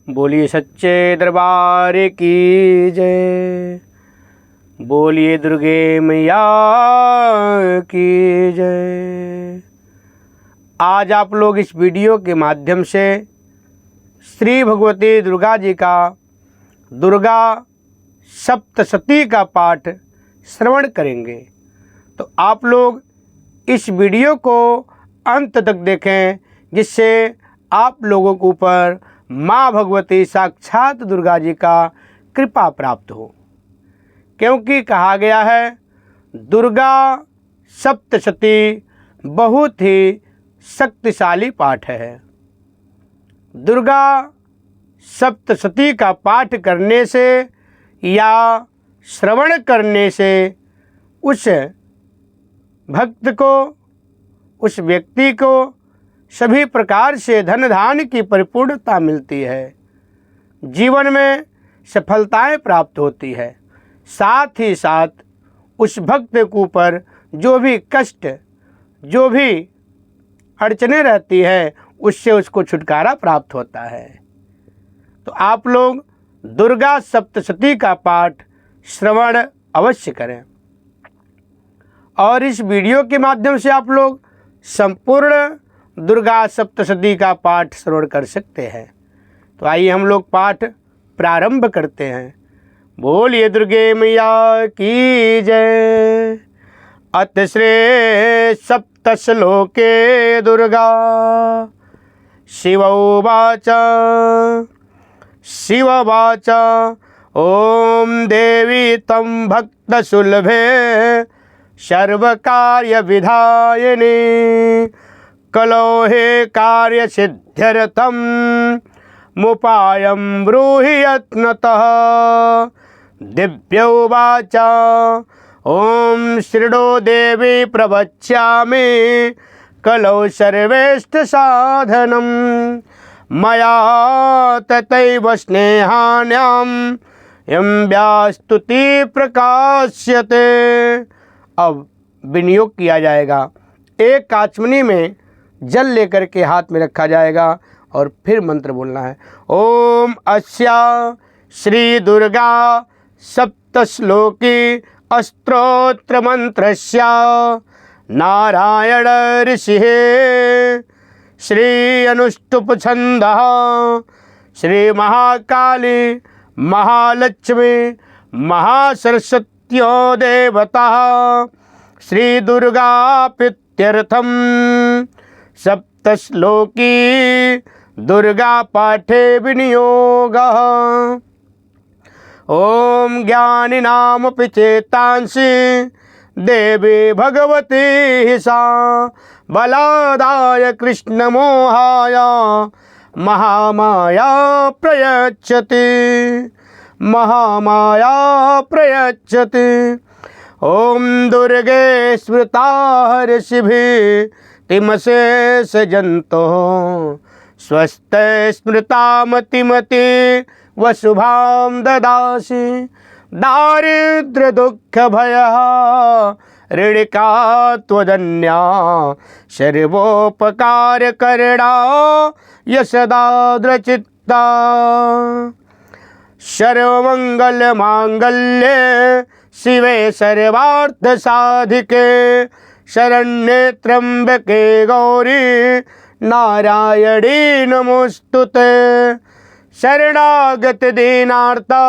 बोलिए सच्चे दरबार की जय। बोलिए दुर्गे मैया की जय। आज आप लोग इस वीडियो के माध्यम से श्री भगवती दुर्गा जी का दुर्गा सप्तशती का पाठ श्रवण करेंगे। तो आप लोग इस वीडियो को अंत तक देखें, जिससे आप लोगों के ऊपर माँ भगवती साक्षात दुर्गा जी का कृपा प्राप्त हो। क्योंकि कहा गया है दुर्गा सप्तशती बहुत ही शक्तिशाली पाठ है। दुर्गा सप्तशती का पाठ करने से या श्रवण करने से उस भक्त को, उस व्यक्ति को सभी प्रकार से धन धान्य की परिपूर्णता मिलती है, जीवन में सफलताएं प्राप्त होती है। साथ ही साथ उस भक्त के ऊपर जो भी कष्ट, जो भी अड़चने रहती है, उससे उसको छुटकारा प्राप्त होता है। तो आप लोग दुर्गा सप्तशती का पाठ श्रवण अवश्य करें और इस वीडियो के माध्यम से आप लोग संपूर्ण दुर्गा सप्तशती का पाठ श्रवण कर सकते हैं। तो आइए हम लोग पाठ प्रारंभ करते हैं। बोलिए दुर्गे मैया की जय। अथ श्रे सप्तश्लोके दुर्गा शिववाच ओम देवी तम भक्त सुलभे सर्वकार्य विधायिनी कलोहे कार्य सिद्ध्यर्थम मुपायं ब्रूहि यत्नतः। दिव्योवाच ओम शृणो देवी प्रवक्ष्यामि कलौ सर्वेष्ट साधनम मया तथैव स्नेहान्याम यं व्यास्तुति प्रकाश्यते। अब विनियोग किया जाएगा। एक काचमनी में जल लेकर के हाथ में रखा जाएगा और फिर मंत्र बोलना है। ओम अस्या श्री दुर्गा सप्तश्लोकी स्तोत्र मंत्रस्य नारायण ऋषिः श्री अनुष्टुप छंदः श्री महाकाली महालक्ष्मी महासरस्वत्यो देवता श्री दुर्गा प्रीत्यर्थम सप्तश्लोकी दुर्गा पाठे विनियोगः। ओम ज्ञानिनामपि चेतांसि देवी भगवती सा बलादाय कृष्णमोहाय महामाया प्रयच्छति महामाया प्रयच्छति। ओम दुर्गे स्मृता ऋषिभिः तिमशेष जंतो स्वस्थ स्मृता मतिमति वशुभां ददासि। दारिद्र्य दुख भय ऋणिका त्वदन्या सर्वोपकार करणा यशदाद्रचित्ता। सर्वमंगल मांगल्ये शिवे सर्वार्थ साधिके शरण्ये त्र्यंबके गौरी नारायणी नमोस्तुते। शरणागत दीनार्ता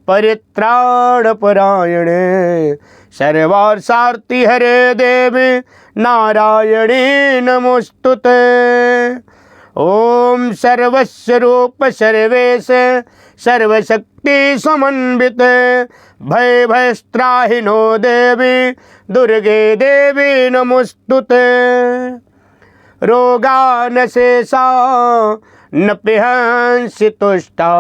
परित्राण परायणे सर्वार्थसार्थी हरे देवी नारायणी नमोस्तुते। ओम सर्वस्वरूप सर्वेश सर्वशक्ति समन्विते भय भयस्त्राहिनो देवी दुर्गे देवी नमोस्तुते। रोगानशेषा न पिहंसि तुष्टा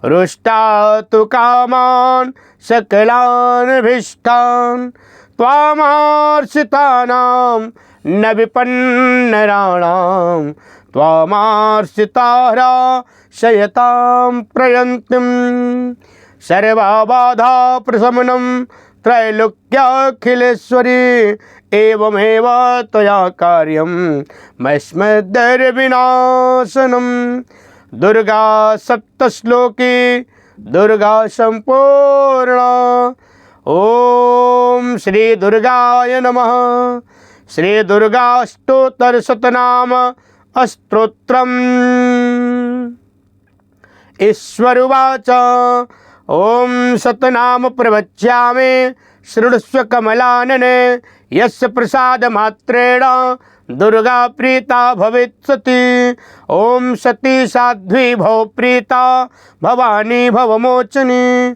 रुष्टा तु कामान् सकलान् भीष्टान् त्वामार्षितानां न विपन्नराणां त्वामार्षितारा शयतां प्रयन्तिं। सर्वबाधा प्रशमनं त्रैलोक्याखिलेश्वरी एवमेव त्वया कार्यं मस्मद्दर्विनाशनं। दुर्गा सप्तश्लोकी दुर्गा संपूर्ण। ओम श्री दुर्गाय नमः। श्री दुर्गा स्तोत्र शतनाम स्तोत्रम्। ईश्वरुवाच ओम शतनाम प्रवच्यामि शृणुष्व कमलानने यस्य प्रसाद मात्रेण दुर्गा प्रीता भविष्यति। ओम सती साध्वी भव प्रीता भवानी भवमोचनी।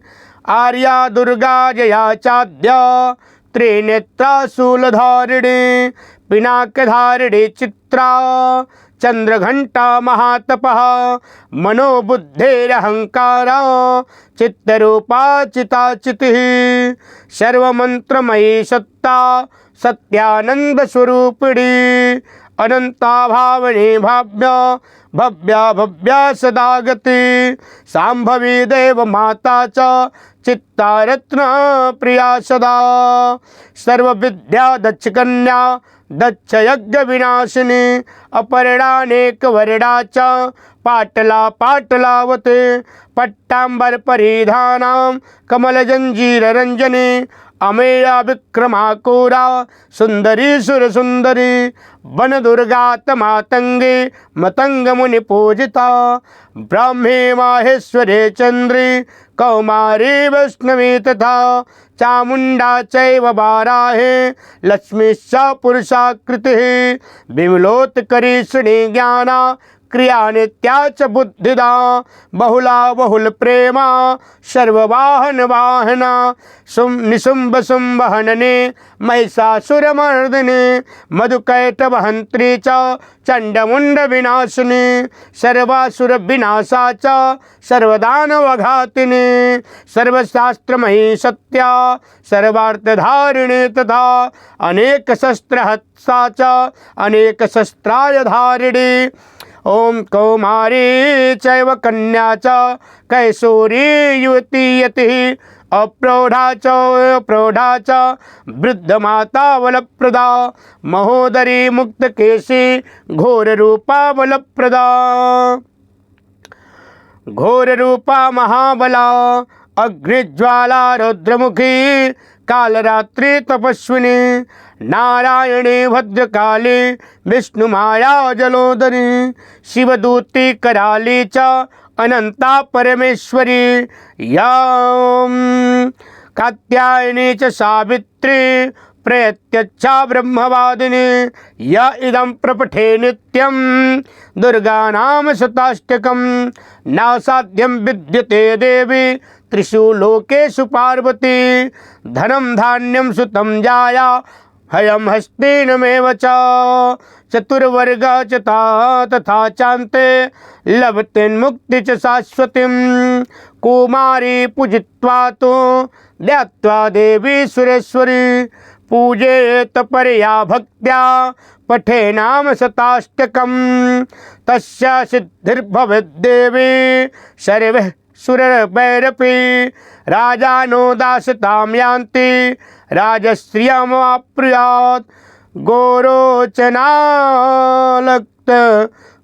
आर्या दुर्गा जया चाद्य त्रिनेत्रा शूलधारिणी पिनाकधारिणी चित्रा चंद्रघंटा महातपः मनोबुद्धेरहंकारा चित्तरूपा चिताचितिः सर्वमंत्रमयी सत्ता सत्यानंद स्वरूपिणी अनंता भावनी भाव्या भव्या भव्या सदा गति सांभवी देव माता च चित्ता रत्न प्रिया सदा सर्व विद्या दक्ष कन्या दक्ष यज्ञ विनाशिनी अपर्णानेक वर्णा च पाटला पाटलावते पट्टांबर परिधानां कमल जंजीर रंजनी अमेया विक्रमाकुरा सुंदरी सुर सुंदरी वन दुर्गा मातंगी मतंग मुनि पूजिता ब्राह्मी माहेश्वरी चंद्री कौमारी वैष्णवी तथा चामुंडा चैव वाराहे लक्ष्मीश्च पुरुषाकृतिः विमलोत्करी श्री ज्ञाना क्रिया नित्या च बुद्धिदा बहुला बहुल प्रेमा सर्ववाहन वाहना निशुंभ शुंभ हनने महिषासुरमर्दिनी मधुकैटवहंत्री च चंडमुंड विनाशिनी सर्वासुर विनाशा च सर्वदानवघातिनी सर्वशास्त्रमयी सत्या सर्वार्थधारिणी तथा अनेक शस्त्रहस्ता च अनेक शस्त्रायुधारिणी ओम कौमारी चैव कन्या च कैशोरी युवती यतिः अप्रौढ़ा च वृद्ध माता बलप्रदा महोदरी मुक्तकेशी घोर रूपा बलप्रदा घोर रूपा महाबला अग्निज्वाला रौद्रमुखी कालरात्रि तपस्विनी नारायणी भद्रकाली विष्णुमाया जलोदरी शिवदूती कराली च अनंता परमेश्वरी यां कात्यायनी च सावित्री प्रयत्यच्छा ब्रह्मवादिनी य इदं प्रपठे नित्यं दुर्गा नाम शताष्टकं नासाध्यं विद्यते देवी त्रिषु लोकेषु पार्वती धनं धान्यं सुतं जाया हयं हस्तेनमेव च चतुर्वर्ग च तथा चान्ते लभतेन्मुक्ति च शाश्वतीं कुमारी पूजित्वा तो ध्यात्वा देवी सुरेश्वरी पूजेत परया भक्त्या पठे नाम शताष्टकं तस्य सिद्धिर्भवेद्देवी सर्वे सुरवैरपि राजानो दासतां यान्ति राजश्रियमाप्नुयात् गोरोचनालक्त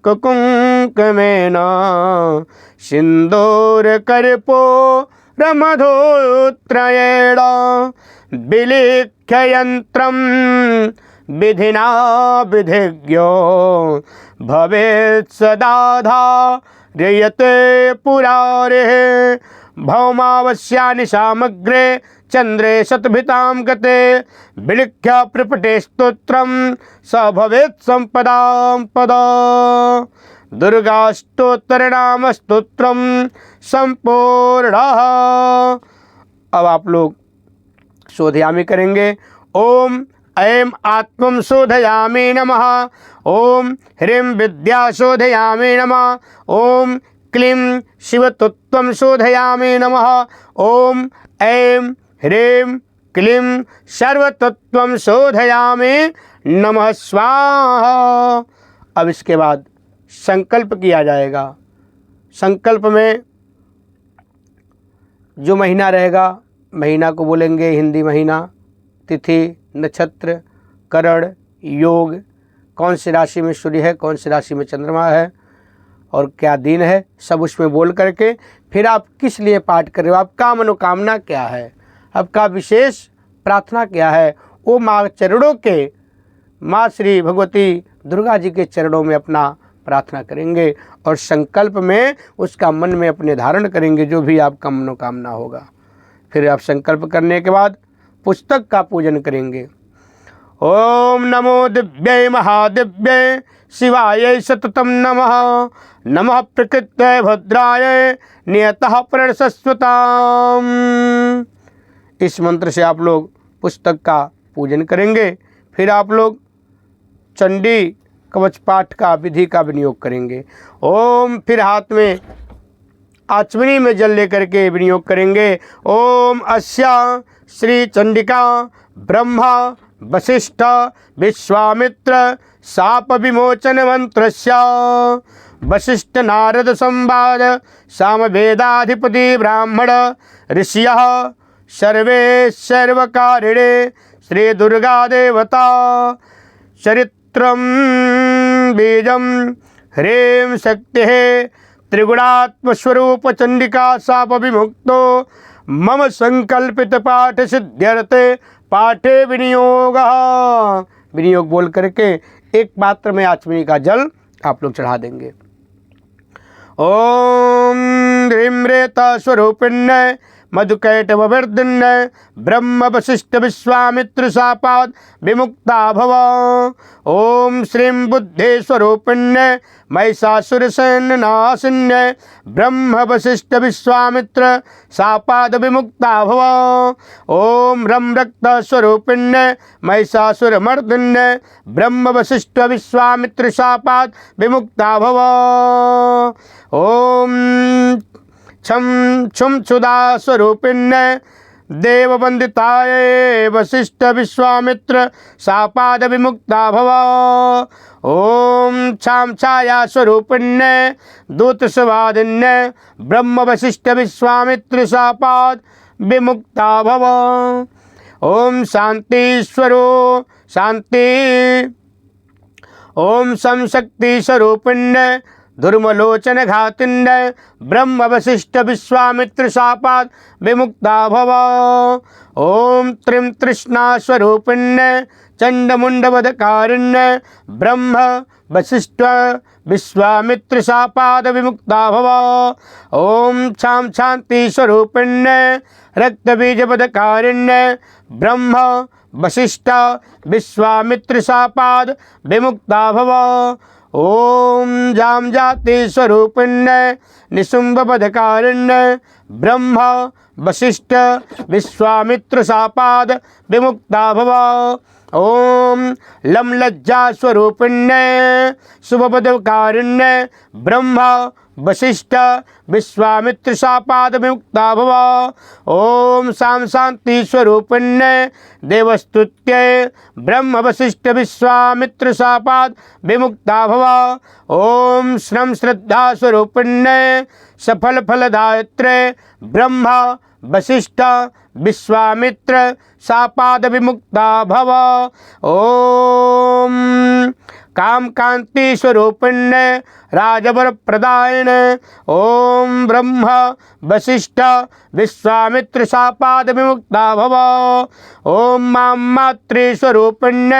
कुकुङ्कुमेन सिन्दूरकर्पो रमधोत्रयेण विलिख्य यन्त्रं विधिना विधिज्ञो भवेत् सदाधा रयते पुरारे भौमावस्यानि सामग्रे चंद्रे शतभितां गते विलिख्य प्रपटे स्तोत्रं स भवेत् संपदां पदा दुर्गा स्तोत्र नाम स्तोत्रम संपूर्ण। अब आप लोग शोधयामी करेंगे। ओम ऐं आत्मं शोधयामि नमः। ओम ह्रीं विद्या शोधयामि नमः। ओम क्लीं शिवतत्त्वं शोधयामि नमः। ओम ऐं ह्रीं क्लीं सर्वतत्त्वं शोधयामि नमः स्वाहा। अब इसके बाद संकल्प किया जाएगा। संकल्प में जो महीना रहेगा, महीना को बोलेंगे हिंदी महीना, तिथि, नक्षत्र, करण, योग, कौन सी राशि में सूर्य है, कौन सी राशि में चंद्रमा है, और क्या दिन है, सब उसमें बोल करके फिर आप किस लिए पाठ कर रहे हो, आपका मनोकामना क्या है, आपका विशेष प्रार्थना क्या है, वो माँ चरणों के, माँ श्री भगवती दुर्गा जी के चरणों में अपना प्रार्थना करेंगे और संकल्प में उसका मन में अपने धारण करेंगे जो भी आपका मनोकामना होगा। फिर आप संकल्प करने के बाद पुस्तक का पूजन करेंगे। ओम नमो दिव्यै महादिव्यै शिवाय सततम नमः। नमः प्रकृत्यै भद्राय नियतः प्रणशस्वताम्। इस मंत्र से आप लोग पुस्तक का पूजन करेंगे। फिर आप लोग चंडी कवच पाठ का विधि का विनियोग करेंगे। ओम, फिर हाथ में आचमनी में जल लेकर के विनियोग करेंगे। ओम अस्या श्री चंडिका ब्रह्मा वशिष्ठ विश्वामित्र शाप विमोचन मंत्रस्य वशिष्ठ नारद संवाद सामवेदाधिपति ब्राह्मण ऋषियः सर्वे सर्वकारिणे श्री दुर्गा देवता चरित्रं बीजं ह्रीं शक्तिः त्रिगुणात्मस्वरूप चंडिका शाप विमुक्तो मम संकल्पित पाठ सिद्ध्यर्थे पाठे विनियोग। विनियोग बोल करके एक पात्र में आचमनी का जल आप लोग चढ़ा देंगे। ओम ह्रीं रेता स्वरूपिण्य मधुकैटवर्धिन्य ब्रह्म वशिष्ठ विश्वामित्र शापाद विमुक्ता भव। ओम श्रीं बुद्धि स्वरूपिण्य महिषासुर सैन्यनाशिन्य ब्रह्म वशिष्ठ विश्वामित्र शापाद विमुक्ता भव। ओम रम रक्त स्वरूपिण्य महिषासुर मर्दिन्य ब्रह्म वशिष्ठ विश्वामित्र शापाद विमुक्ता भव। ओम छम छुम क्षुदा स्वरूपिण्य देववंदिताय वशिष्ठ विश्वामित्र शापाद विमुक्ता भव। ओम छाम छाया स्वरूपिण्य दूत स्वादिन्य ब्रह्म वशिष्ठ विश्वामित्र शापाद विमुक्ता भव। ओम शांतिश्वरो शांति। ओम संशक्ति स्वरूपिण्य दुर्मलोचन घातिन्य ब्रह्म वशिष्ठ विश्वामित्र शापाद विमुक्ता भव। ओम त्रिं तृष्णा स्वरूपिण्य चंडमुंडवधकारिण्य ब्रह्म वशिष्ठ विश्वामित्र शापाद विमुक्ता भव। ओम छाम शांति स्वरूपिण्य रक्तबीजवधकारिण्य ब्रह्म वशिष्ठ विश्वामित्र शापाद विमुक्ता भव। ओम जाम जाति स्वरूपिण्य निशुंभवधकारिण्य ब्रह्म वशिष्ठ विश्वामित्र शापाद विमुक्ता भव। ओम लम लज्जा स्वरूपिण्य शुभवधकारिण्य ब्रह्म वशिष्ठ विश्वामित्र शापाद विमुक्ता भव। ओम शाम शांति स्वरूपिण्य देवस्तुत्य ब्रह्म वशिष्ठ विश्वामित्र शापाद विमुक्ता भव। ओम श्रम श्रद्धा स्वरूपिण्य सफल फलदायित्रे ब्रह्म वशिष्ठ विश्वामित्र शापाद विमुक्ता भव। ओम काम कांति स्वरूपिण्य राजवर प्रदायन ओम ब्रह्म वशिष्ठ विश्वामित्र शापाद विमुक्ता भव। ओम मां मातृ स्वरूपिण्य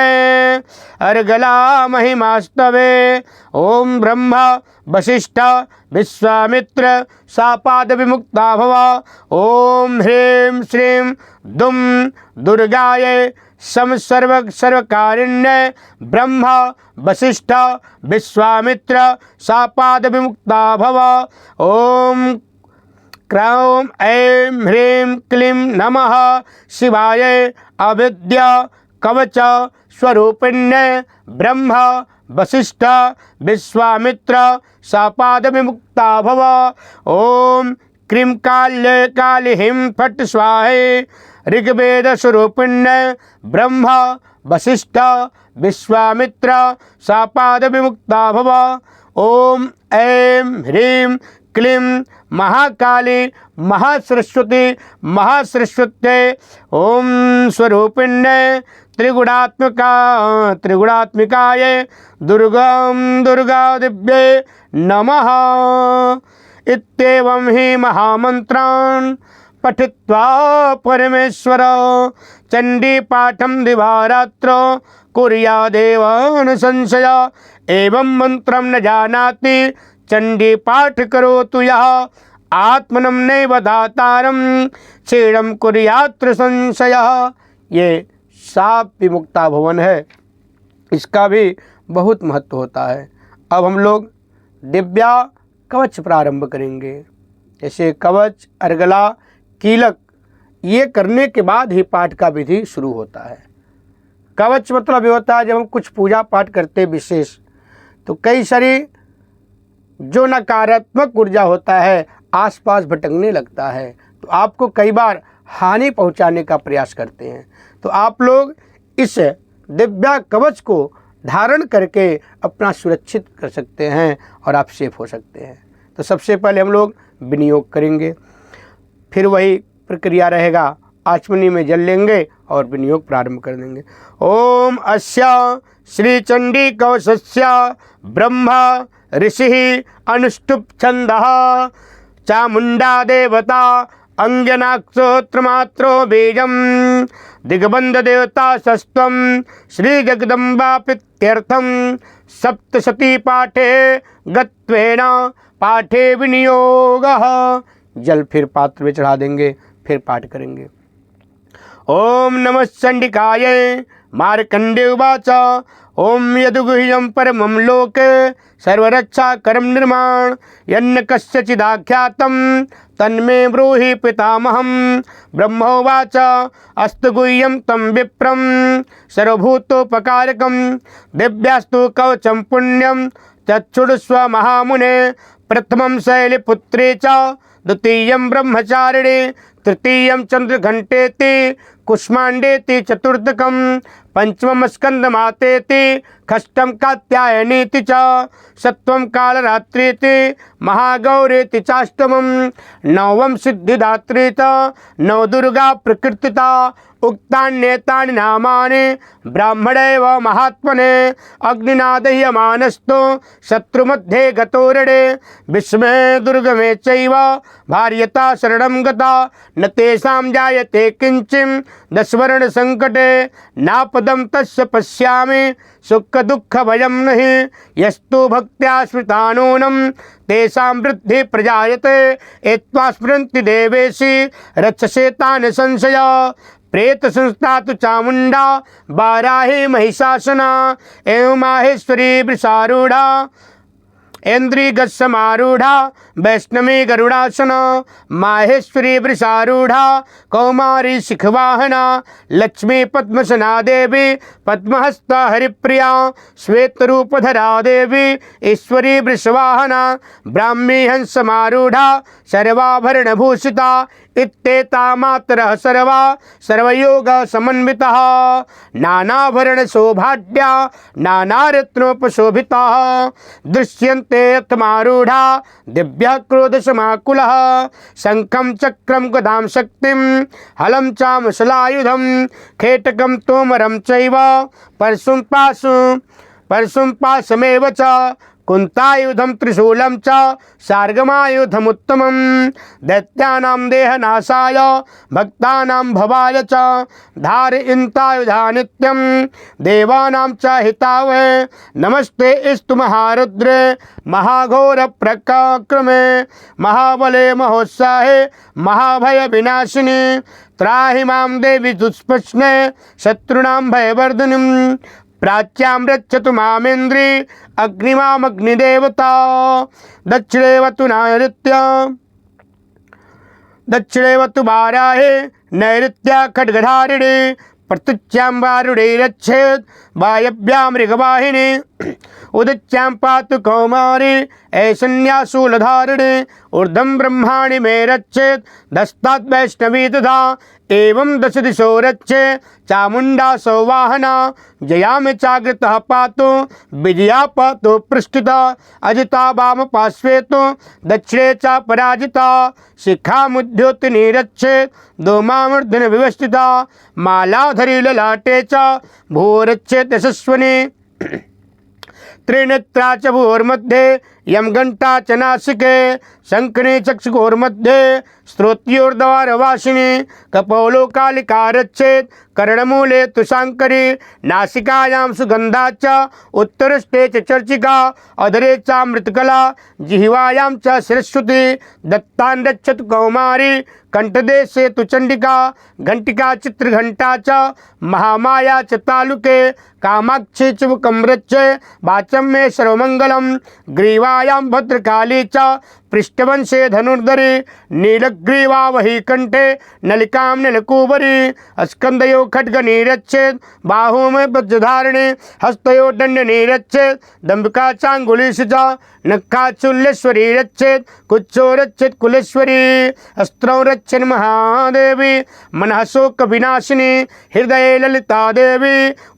अर्गला महिमास्तवे ओम ब्रह्म वशिष्ठ विश्वामित्र शापाद विमुक्ता भव। ओम ह्रीं श्रीं दुम दुर्गाय सम सर्व सर्वकारिण्य ब्रह्म वशिष्ठ विश्वामित्र शापाद विमुक्ता भव। ओम क्रौं ऐं ह्रीं क्लीं नमः शिवाय अविद्या कवच स्वरूपिण्य ब्रह्म वशिष्ठ विश्वामित्र शापाद विमुक्ता भव। ओम क्रीं काल्य कालिहीं फट् स्वाहे ऋग्वेद स्वरूपिण्य ब्रह्म वशिष्ठ विश्वामित्र शापाद विमुक्ता भव। ओम ऐं ह्रीं क्लीं महाकाली महासरस्वती महासरस्वत्यै ओम स्वरूपिण्यै त्रिगुणात्मिकाय दुर्गा दिव्ये नमः। इत्येवं हि महामन्त्रान् पठित्वा परमेश्वर चंडी पाठम दिवारात्रो कुर्यादेव न संशय। एवं मंत्रम न जानाति चंडी पाठ करोतु यः आत्मनं नैव दातारं क्षीणं कुर्यात्र संशय। ये साप विमुक्ता भवन है, इसका भी बहुत महत्व होता है। अब हम लोग दिव्या कवच प्रारंभ करेंगे। जैसे कवच, अर्गला, कीलक, ये करने के बाद ही पाठ का विधि शुरू होता है। कवच मतलब ये होता है जब हम कुछ पूजा पाठ करते विशेष, तो कई सारी जो नकारात्मक ऊर्जा होता है आसपास भटकने लगता है, तो आपको कई बार हानि पहुंचाने का प्रयास करते हैं। तो आप लोग इस दिव्या कवच को धारण करके अपना सुरक्षित कर सकते हैं और आप सेफ हो सकते हैं। तो सबसे पहले हम लोग विनियोग करेंगे, फिर वही प्रक्रिया रहेगा, आचमनी में जल लेंगे और विनियोग प्रारंभ कर देंगे। ओम अस्या श्री चंडी कवचस्य ब्रह्मा ऋषि अनुष्टुप छंदः चामुंडा देवता अंजनाक्षोत्रमात्रो बीजम दिग्बंध देवता सस्त्वम श्री जगदम्बा प्रीत्यर्थम सप्तशती पाठे गत्वेन पाठे विनियोगः। जल फिर पात्र में चढ़ा देंगे, फिर पाठ करेंगे। ओम नमः चंडिकाय मार्कंडे उवाच ओम यदुगुह्यं परमं लोके सर्वरक्षा करम निर्माण यन्न कस्यचिदाख्यातं तन्मे ब्रूहि पितामहं। ब्रह्मोवाच अस्तु गुह्यं तं विप्रं सर्वभूतोपकारकं दिव्यास्तु कवचं पुण्यं चक्षुषस्व महामुने। प्रथमं शैलपुत्रे च द्वितीयं ब्रह्मचारिणे तृतीयं चंद्रघंटेति कुष्मांडेति चतुर्थकं पंचमं स्कंदमातेति षष्ठं कात्यायनीति च सप्तमं कालरात्रीति महागौरेति चाष्टमं नवमं सिद्धिदात्री च नवदुर्गा प्रकृतिता। उक्तान्येतानि नामानि ब्राह्मणेव महात्मने अग्निना दह्यमानस्तु शत्रुमध्ये गतोरणे विस्मे दुर्गमे चैव भार्यता शरणं गता न तेषां जायते किंचिं दशवर्ण संकटे नापदं तस्य पश्यामि सुख दुःख भयं नहि यस्तु भक्त्या स्मृतानूनं तेषां वृद्धि प्रजायते एत्वा स्मरन्ति देवेशि रक्षसे तान् संशय। प्रेत संस्था तो चामुंडा बाराही महिषासना एवं माहेश्वरी वृषारूढ़ा ऐन्द्रियगस्समारूढ़ा वैष्णवी गरुड़ासना माहेश्वरी वृषारूढ़ा कौमारी शिखवाहना लक्ष्मी पद्मसना देवी पद्महस्ता हरिप्रिया श्वेतरूपधरा देवी ईश्वरी वृषवाहना ब्राह्मी हंसमारूढ़ा सर्वाभरणभूषिता इत्येता मातरः सर्वा सर्वयोग समन्वितः नानाभरण शोभाढ्या नानारत्नोपशोभिताः दृश्यन्ते यत्मारूढ़ा दिव्या क्रोधसमाकुलः शंखं चक्रं गदां शक्तिं हलं चामुशलायुधं खेटकं तोमरं चैव परशुं पाशमेव च कुंतायुधम त्रिशूलम च सार्गमायुधमुत्तमं दैत्यानां देहनाशाय भक्तानां भवाय च धारयन्तायुधा नित्यं देवानां च हितावहे नमस्ते स्तु महारुद्रे महाघोर प्रक्रमे महाबले महोत्साहे महाभय विनाशिनी त्राहि मां देवी दुष्प्रश्ने शत्रुणां भयवर्धिनीं प्राच्यां रक्षतु मामेन्द्री अग्निमामग्निदेवता। दक्षिणेवतु नैऋत्या दक्षिणेवतु वाराहे नैऋत्या खड्गधारिणी प्रत्युच्चां वारुणे रक्षेत् वायव्यां मृगवाहिनी उदिच्यां पातु कौमारी ऐशन्या शूलधारिणी ऊर्ध्वं ब्रह्माणि मे रक्षेत् दस्तात् वैष्णवी तथा एवं दश दिशो रक्षे चामुंडा सौवाहना जयाम चाग्रतः पातो विजया पातो पृष्ठिता अजिता वाम पार्श्वेतो दक्षिणे च पराजिता शिखा मुद्योत निरक्षे दोमामर्दन विवस्थिता मालाधरी ललाटे च भूरक्षे यशस्वनी त्रिनेत्रा च भूर्मध्ये यम घंटा च नासिके शंखने चक्षुर्मध्ये स्त्रोत्योर्द्वारवासिनी कपोलो कालिका रक्षेत कर्णमूले तुषांकरी नासिकायां सुगंधा च उत्तरस्ते च चर्चिका अधरे च मृतकला जिह्वायां च सरस्वती दत्तां रक्षतु कौमारी कंठदेशे तु चंडिका घंटिका चित्रघंटा च महामाया च तालुके कामाक्षी च मुखं रक्षे वाचं मे सर्वमंगलम ग्रीवायां भद्रकाली च पृष्ठवंशे धनुर्धरी नीलग्रीवा वही कंठे नलिकां नीलकुबरी स्कंदयो खड्ग निरच्छेद बाहु में वज्रधारिणी हस्तयो दंड निरच्छेद दंबिका चांगुलीशिजा नक्खा चुल्लेश्वरी रच्छेद कुच्छो रच्छेद कुलेश्वरी अस्त्रौ रच्छेद महादेवी मनः शोक विनाशिनी हृदये ललिता देवी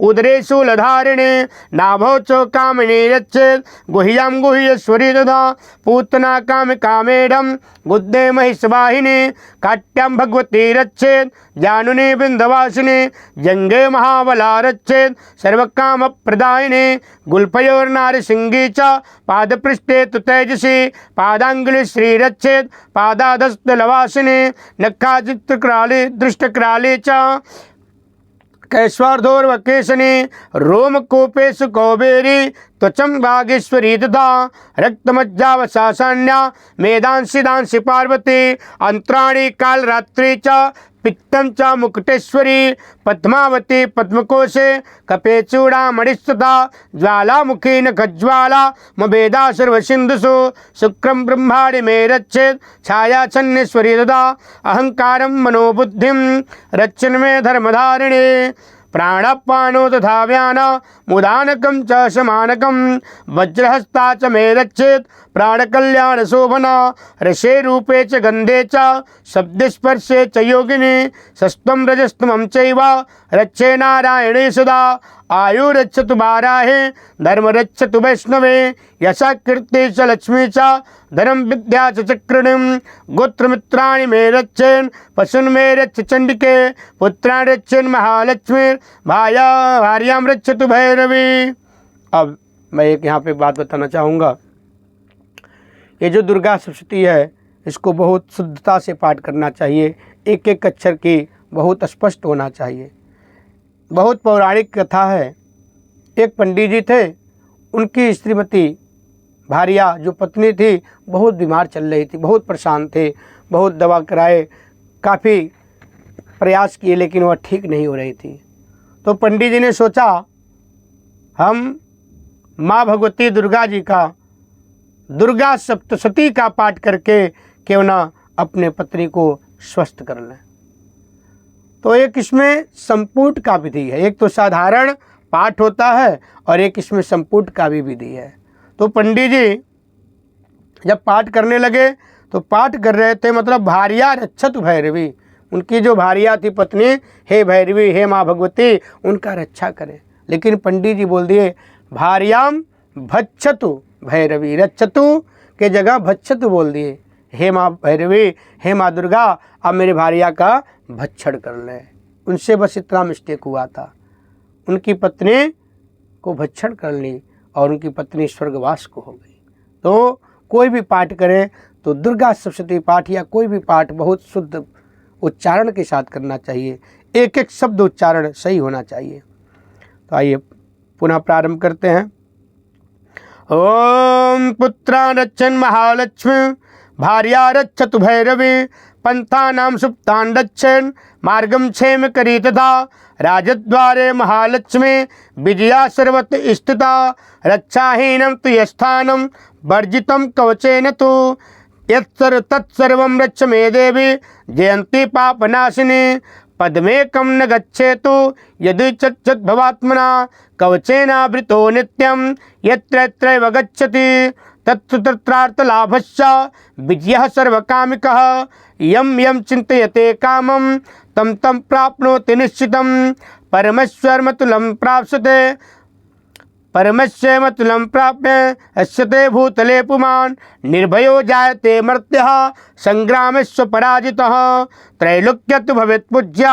उदरे शूलधारिणी नाभौ च कामिनी रच्छेद गुह्यां गुह्येश्वरी तथा पूतना कामेडम गुद्दे महिषवाहिनी काट्यां भगवती रच्छेद जानुनी बिंदवासिनी जंगे महाबला रच्छेद सर्वकाम प्रदायिनी गुल्फयोर्नारसिंगी च पादपृष्ठे तु तेजसी पादांगुली श्री रच्छेद पादादस्तलवासिनी नक्खा चित्रक्राली दृष्टक्राली च कैश्वार्धोर्वकेशनी रोमकूपेशु कौबेरी त्वचं वागीश्वरी तथा रक्तमज्जावशासान्या मेदांशिदांशि पार्वती अंतराणी कालरात्रि च पित्तं च मुकुटेश्वरी पद्मावती पद्मकोशे कपे चूड़ामणिस्तथा ज्वालामुखी नखज्वाला मभेदा सर्वसिन्धुषु शुक्रं ब्रह्माणि मे रक्षेत् छायाच्छन्नेश्वरी तथा अहंकारं मनोबुद्धिं रक्षन् मे धर्मधारिणी प्राणपानो तथा व्यान मुदानकं च शमानकं वज्रहस्ता च मे रक्षेत् प्राणकल्याण शोभना रसे रूपे च गंधे च शब्दस्पर्शे च योगिनी सस्त्वं रजस्तमं चैव रक्षे नारायणे सदा आयु रक्षतु बाराहे धर्म रक्षतु वैष्णवे यशा कीर्ति च लक्ष्मी च धनम विद्या च चक्रणिं गोत्रमित्राणि मे रक्षेन् पशुन् मे रक्ष चंडिके पुत्रान् रक्षेन् महालक्ष्मी भार्यां रक्षतु भैरवी। अब मैं एक यहाँ पे बात बताना चाहूँगा। ये जो दुर्गा सप्तशती है इसको बहुत शुद्धता से पाठ करना चाहिए। एक एक अक्षर की बहुत स्पष्ट होना चाहिए। बहुत पौराणिक कथा है। एक पंडित जी थे, उनकी श्रीमती भारिया जो पत्नी थी बहुत बीमार चल रही थी, बहुत परेशान थे, बहुत दवा कराए, काफ़ी प्रयास किए लेकिन वह ठीक नहीं हो रही थी। तो पंडित जी ने सोचा हम माँ भगवती दुर्गा जी का दुर्गा सप्तशती का पाठ करके क्यों ना अपने पत्नी को स्वस्थ कर लें। तो एक इसमें संपुट का विधि है। एक तो साधारण पाठ होता है और एक इसमें संपुट का भी विधि है। तो पंडित जी जब पाठ करने लगे तो पाठ कर रहे थे, मतलब भार्या रक्षतु भैरवी, उनकी जो भार्या थी पत्नी, हे भैरवी, हे माँ भगवती, उनका रक्षा करें। लेकिन पंडित जी बोल दिए भार्याम भक्षतु भैरवी, रक्षतु के जगह भक्षतु बोल दिए। हे माँ भैरवी, हे माँ दुर्गा, अब मेरे भार्या का भक्षण कर ले। उनसे बस इतना मिस्टेक हुआ था, उनकी पत्नी को भक्षण कर ली और उनकी पत्नी स्वर्गवास को हो गई। तो कोई भी पाठ करें तो दुर्गा सप्तशती पाठ या कोई भी पाठ बहुत शुद्ध उच्चारण के साथ करना चाहिए। एक एक शब्द उच्चारण सही होना चाहिए। तो आइए पुनः प्रारंभ करते हैं। ओम पुत्रा रक्षन् महालक्ष्मी भार्या रक्षतु भैरवी पंथानां सुप्तान् रक्षन् मार्गं क्षेम करी तथा राजद्वारे महालक्ष्मी विजया सर्वत स्थिता रक्षाहीनं तु यस्थानं वर्जितं कवचेन तु तत्सर्वं रक्ष मे देवी जयन्ती पापनाशिनी पद्मेकं न गच्छेतु यदि चच्चद्भवात्मना कवचेनावृतो नित्यं यत्र यत्रैव गच्छति तत्र तत्रार्थलाभश्च विजयः सर्वकामिकः यं यं चिन्तयते कामं तं तं प्राप्नोति निश्चितं परमेश्वरमतुलं प्राप्स्यते परमस्यमतुलं प्राप्य अस्यते भूतले पुमान् निर्भयो जायते मर्त्यः संग्रामेषु पराजितः त्रैलोक्यतु भवेत् पूज्य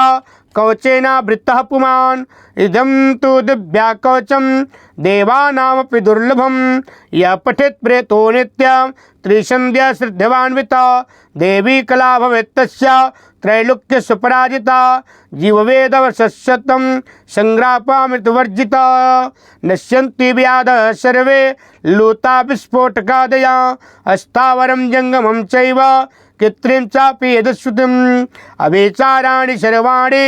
कवचेनावृतः पुमान् इदं तु दिव्या कवचं देवानामपि दुर्लभं यः पठेत् प्रेतो नित्यं त्रिसन्ध्या श्रद्धवान्विता देवी कला भवेत् तस्य त्रैलोक्यस्य पराजिता जीववेदवशतं संग्रापामृतवर्जिता नश्यन्ति व्याधः सर्वे लूता विस्फोटकादया अस्तावरं जङ्गमं चैव कृत्रिं चापि यदश्रुतिम् अभिचाराणि सर्वाणि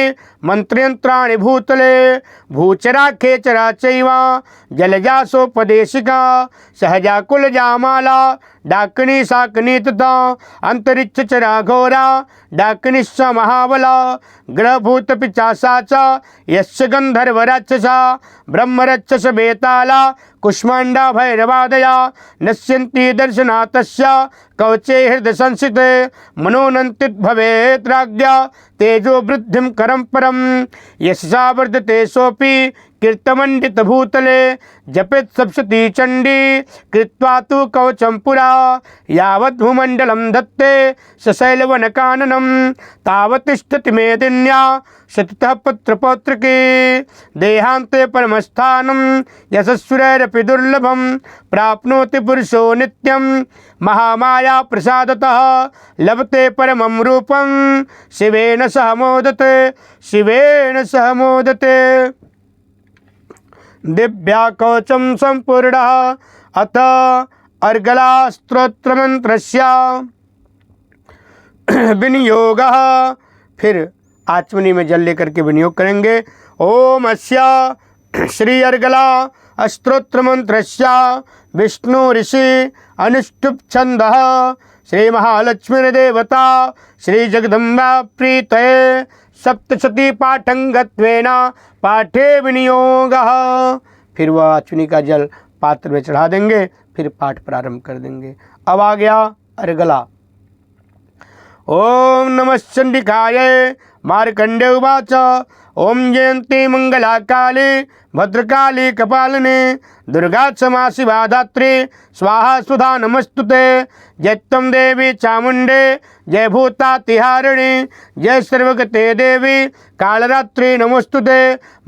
मंत्रयंत्राणि भूतले भूचरा खेचरा चैव जलजासोपदेशिका सहजा कुलजा माला डाकिनी शाकिनी तथा अंतरिक्षचरा घोरा डाकिनीश्च महाबला ग्रहभूत पिचासा च यस्य गंधर्वराक्षसा ब्रह्मरक्षस बेताला कुष्मांडा भैरवादया नश्यन्ति दर्शनातस्य कवचे हृदय संसिते मनोनन्तित भवेत् राज्ञा तेजो वृद्धिं करं परं यशसा वर्धते सोऽपि कीर्तमण्डित भूतले जपेत् सप्तशती चण्डी कृत्वा तु कवचं पुरा यावत् भूमण्डलं धत्ते सशैलवनकाननं तावत् तिष्ठति मेदिन्या सततः पुत्रपौत्रके देहान्ते परमस्थानं यशस्विरपि दुर्लभं प्राप्नोति पुरुषो नित्यं महामाया प्रसादतः लभते परमं रूपं शिवेन सह मोदते शिवेन सह मोदते दिव्या कवचं संपूर्णः अथ अर्गला स्तोत्रमंत्रस्य विनियोगः। फिर आचमनी में जल लेकर के विनियोग करेंगे। ओम अस्य श्री अर्गला स्तोत्र मंत्रस्य विष्णु ऋषि अनुष्टुप छंदः श्री महालक्ष्मी देवता श्री जगदम्बा प्रीतये सप्तशती पाठंगत्वेन पाठे विनियोगः। फिर वह आचमनी का जल पात्र में चढ़ा देंगे, फिर पाठ प्रारंभ कर देंगे। अब आ गया अर्गला। ओम नमः चंडिकाय मार्कंडे उवाच ओम जयंती मंगला काली भद्रकाली कपालिनी दुर्गा क्षमा शिवा धात्री स्वाहा सुधा नमस्तुते जय त्वं देवी चामुंडे जय भूतातिहारिणी जय सर्वगते देवी कालरात्रि नमस्तुते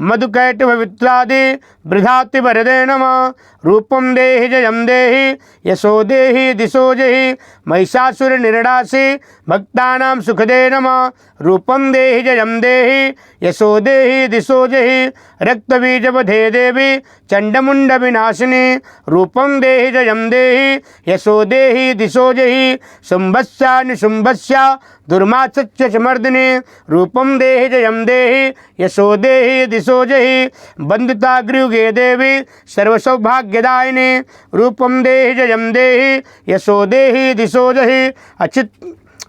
मधुकैटभवित्रादि बृधाति वरदे नमः रूपं देहि जयं देहि यशो देहि दिशो जहि महिषासुर निर्णासि भक्तानां सुखदे नमः रूपं देहि जयं देहि यशो देहि दिशो जहि रक्तबीजवधे देवी चंडमुंड विनाशिनी रूपं देहि जयं देहि यशो देहि दिशो जहि शुंभस्या निशुंभस्या दुर्माचच्च मर्दिनी रूपं देहि जयं देहि यशो देहि दिशो जहि बंदिताग्र्युगे देवी सर्वसौभाग्यदायिनी रूपं देहि जयं देहि यशो देहि दिशो जहि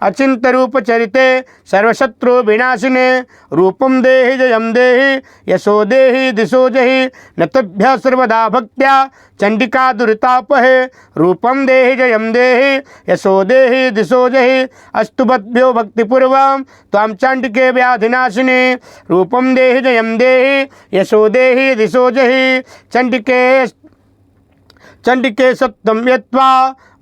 अचिंत रूप चरिते सर्वशत्रु विनाशिने रूपं देहि जयं देहि यशो देहि दिशो जहि नतभ्य सर्वदा भक्त्या चंडिका दुरितापहे रूपं देहि जयं देहि यशो देहि दिशो जहि अस्तुभद्भ्यो भक्तिपूर्वं त्वां चंडिके व्याधिनाशिनी रूपं देहि जयं देहि यशो देहि दिशो जहि चंडिके सत्यं यत्वा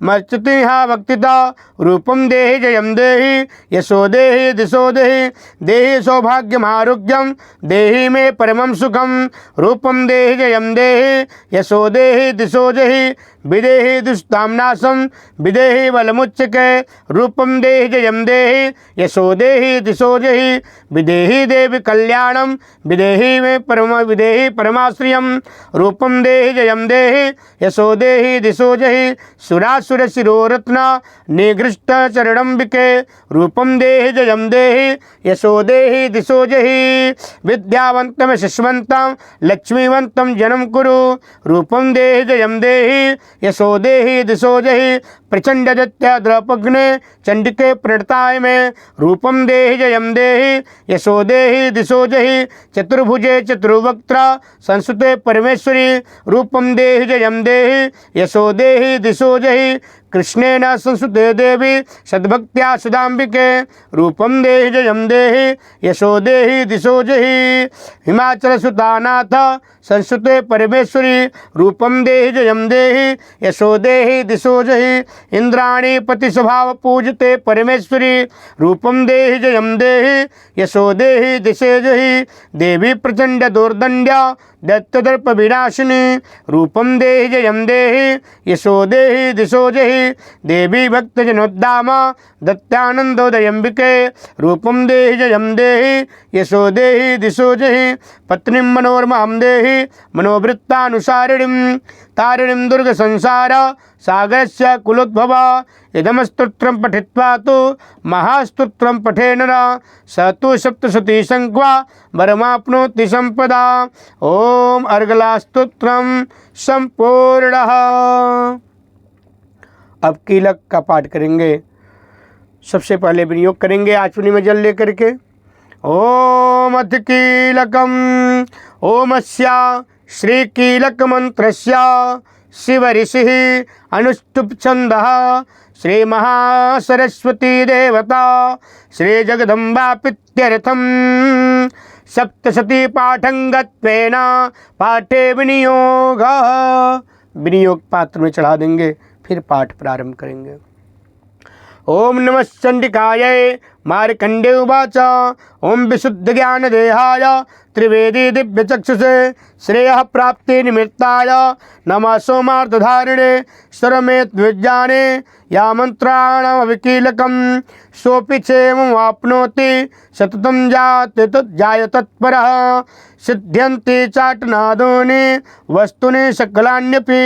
मर्चतिहा भक्तिता रूपं देहि जयं देहि यशो देहि दिशो देहि देहि सौभाग्यमारोग्यं देहि मे परमं सुखं रूपं देहि जयं देहि यशो देहि दिशो जहि विदेहि दुष्टां नाशं विदेहि बलमुच्चके रूपं देहि जयं देहि यशो देहि दिशो जहि विदेहि देवी कल्याणं विदेहि मे परमाश्रियं रूपं देहि जयं देहि यशो देहि दिशो जहि सुरासुर शिरोरत्न निगृष्ट चरणंबिके रूपं देहि जयं देहि यशो देहि दिशो जहि विद्यावन्तं यशस्वन्तं लक्ष्मीवन्तं जनं कुरु रूपं देहि जयं देहि यशो देहि दिशो जहि प्रचंड दत्याद्रपग्ने चंडिके प्रणताय में रूपं देहि जयं देहि यशो देहि दिशो जहि चतुर्भुजे चतुर्वक्त्र संस्कृते परमेश्वरी रूपं देहि जयं देहि यशो देहि दिशो जहि कृष्णेन संस्तुते देवी सद्भक्त्या सदाम्बिके रूपं देहि जयं देहि यशो देहि दिशो जहि। हिमाचल सुतानाथ संस्तुते परमेश्वरी रूपं देहि जयं देहि यशो देहि दिशो जहि। इंद्राणी पति स्वभाव पूजते परमेश्वरी रूपं देहि जयं देहि यशो देहि दिशे जहि। देवी प्रचंड दुर्दंड्या दैत्यदर्प विनाशिनी रूपं देहि जयं देहि यशो देहि दिशो जहि। देवी भक्तजनोद्दाम दत्तानंदोदयंबिके रूपं देहि जयं देहि यशो देहि दिशो जहि। पत्नीं मनोरमां देहि मनोवृत्तानुसारिणीं तारिणीं दुर्ग संसार सागरस्य कुलोद्भवा। इदमस्तोत्रं पठित्वा तु महास्तोत्रं पठे नर स तु सप्तशती संख्या वरमाप्नोति संपदा। ओम अर्गलास्तोत्रं संपूर्णः। अब कीलक का पाठ करेंगे। सबसे पहले विनियोग करेंगे आचमनी में जल लेकर के। ओम अथ कीलकम ओमस्या श्री कीलक मंत्रस्या शिव ऋषि अनुष्टुप छंदः श्री महासरस्वती देवता श्री जगदम्बा पित्यर्थम सप्तशती पाठंगत्वेन पाठे विनियोग। विनियोग पात्र में चढ़ा देंगे, फिर पाठ प्रारंभ करेंगे। ओम नमः चंडिकायै मार्कंडे उवाच ओम विशुद्ध ज्ञान देहाय त्रिवेदी दिव्य चक्षुषे श्रेयः प्राप्ति निमित्ताय नमः सोमार्थधारिणे सर्वमेत विज्ञाने या मंत्राणमविकीलकं सोऽपि क्षेममाप्नोति सततं जाय तत्परः। सिद्ध्यन्ति चाटनादूनि वस्तूनि सकलान्यपि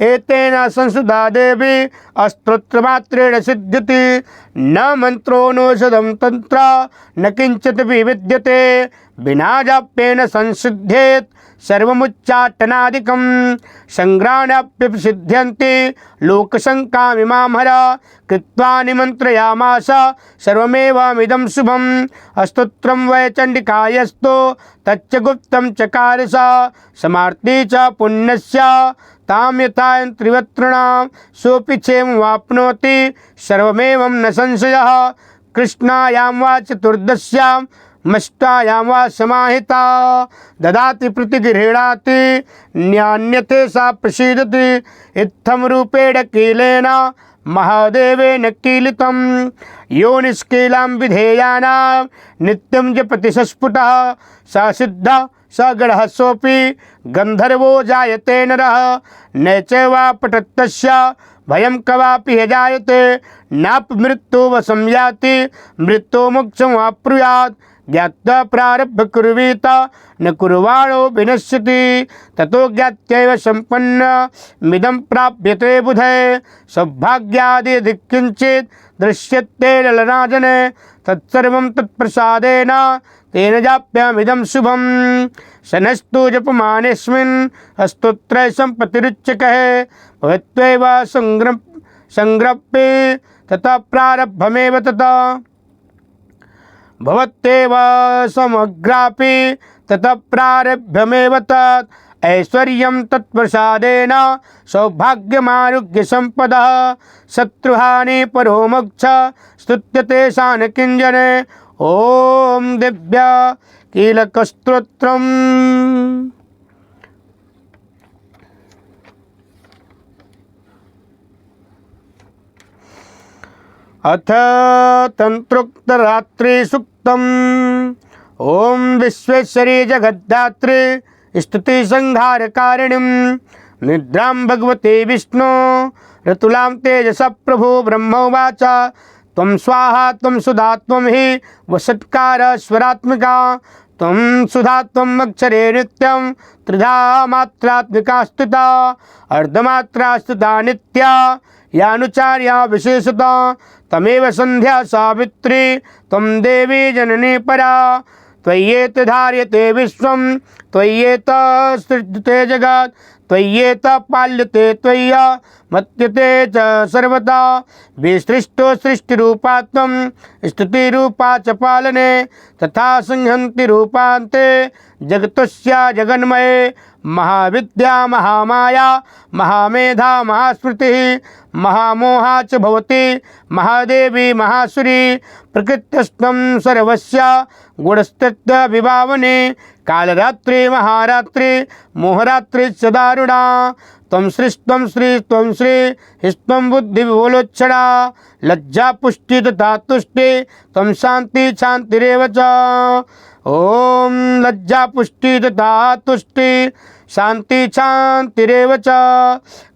एतेन संसुधा देवी अस्तोत्रमात्रेण सिद्ध्यति। न मंत्रो नौषधं तंत्र न किंचित् विविद्यते बिना जाप्येन संसिध्येत् सर्वमुच्चाटनादिकं। संग्राह्याप्यपि सिद्ध्यन्ति लोकशङ्कामिमामहर कृत्वा निमन्त्रयामास सर्वमेवमिदं शुभम्। अस्तोत्रं वै चण्डिकायस्तु तच्च गुप्तं चकार सा समार्ति च पुण्यस्य तां यथा त्रिवत्तॄणां सोऽपि क्षेममाप्नोति सर्वमेवं न संशयः। कृष्णायां वा चतुर्दश्यां मष्टायां वा समाहिता ददाति प्रतिगृह्णाति न्यान्यते सा प्रसीदति। इत्थं रूपेण कीलेन महादेवेन कीलितं यो निष्कीलां विधेयानां नित्यं जपति सस्फुटः स सिद्धः स गणः सोऽपि गन्धर्वो जायते नरः न च वा पठत्तस्य भयं कवापि जायते नाप मृत्यु वशं याति मृत्यु मोक्षमाप्नुयात्। ज्ञात्वा प्रारब्ध कुर्वीत न कुर्वाणो विनश्यति ततो ज्ञात्यैव सम्पन्नमिदं प्राप्यते बुधे। सौभाग्यादि किंचित् दृश्यते ललनाजने तत्सर्वं तत्प्रसादेन तेन जाप्यमिदं शुभम्। शनस्तु जपमानेऽस्मिन् स्तोत्रे सम्पत्तिरुच्यकः भवत्वैव संग्रप्ये ततः प्रारब्धमेव ततः भवत्येव समग्रापि ततः प्रारब्धमेव तत्। ऐश्वर्यं तत्प्रसादेन सौभाग्यमारोग्य संपदः शत्रुहानि परो मोक्ष स्तुत्यते शान किंजने। ओम दिव्य कीलकस्तोत्रम्। अथ तंत्रोक्त रात्रि सुक्तम् ओम विश्वेश्वरी जगद्धात्री स्तुति संहार कारिणीं निद्रां भगवते विष्णु ऋतुलां तेजस प्रभु ब्रह्मोवाच त्वं स्वाहा त्वं सुधा त्वं हि वषट्कार स्वरात्मिका त्वं सुधा त्वं अक्षरे नित्यं त्रिधा मात्रात्मिका स्तुता अर्धमात्रा स्तुता नित्या यानुचार्या विशेषता तमेव संध्या सावित्री त्वं देवी जननी परा। त्वय्येत धार्यते विश्वं त्वय्येत सृज्यते जगत् त्वय्येत पाल्यते त्वय्या मत्यते च सर्वदा। विसृष्टो सृष्टिरूपा त्वं स्तुति रूपा च पालने तथा संहन्ति रूपान्ते जगतस्या जगन्मये महाविद्या महामाया महामेधा महास्मृति महामोहा च भवति महादेवी महासुरी प्रकृत्यस्त्वं सर्वस्य गुणस्तत्व विभावने कालरात्रि महारात्रि मोहरात्रि च दारुणा त्वं त्वं श्री हिस्त्वं बुद्धि विबलोच्छना लज्जा पुष्टि तथा तुष्टि त्वं शांति शांतिरेव च। ओम लज्जा पुष्टि तथा तुष्टि शांति शांतिरेव च।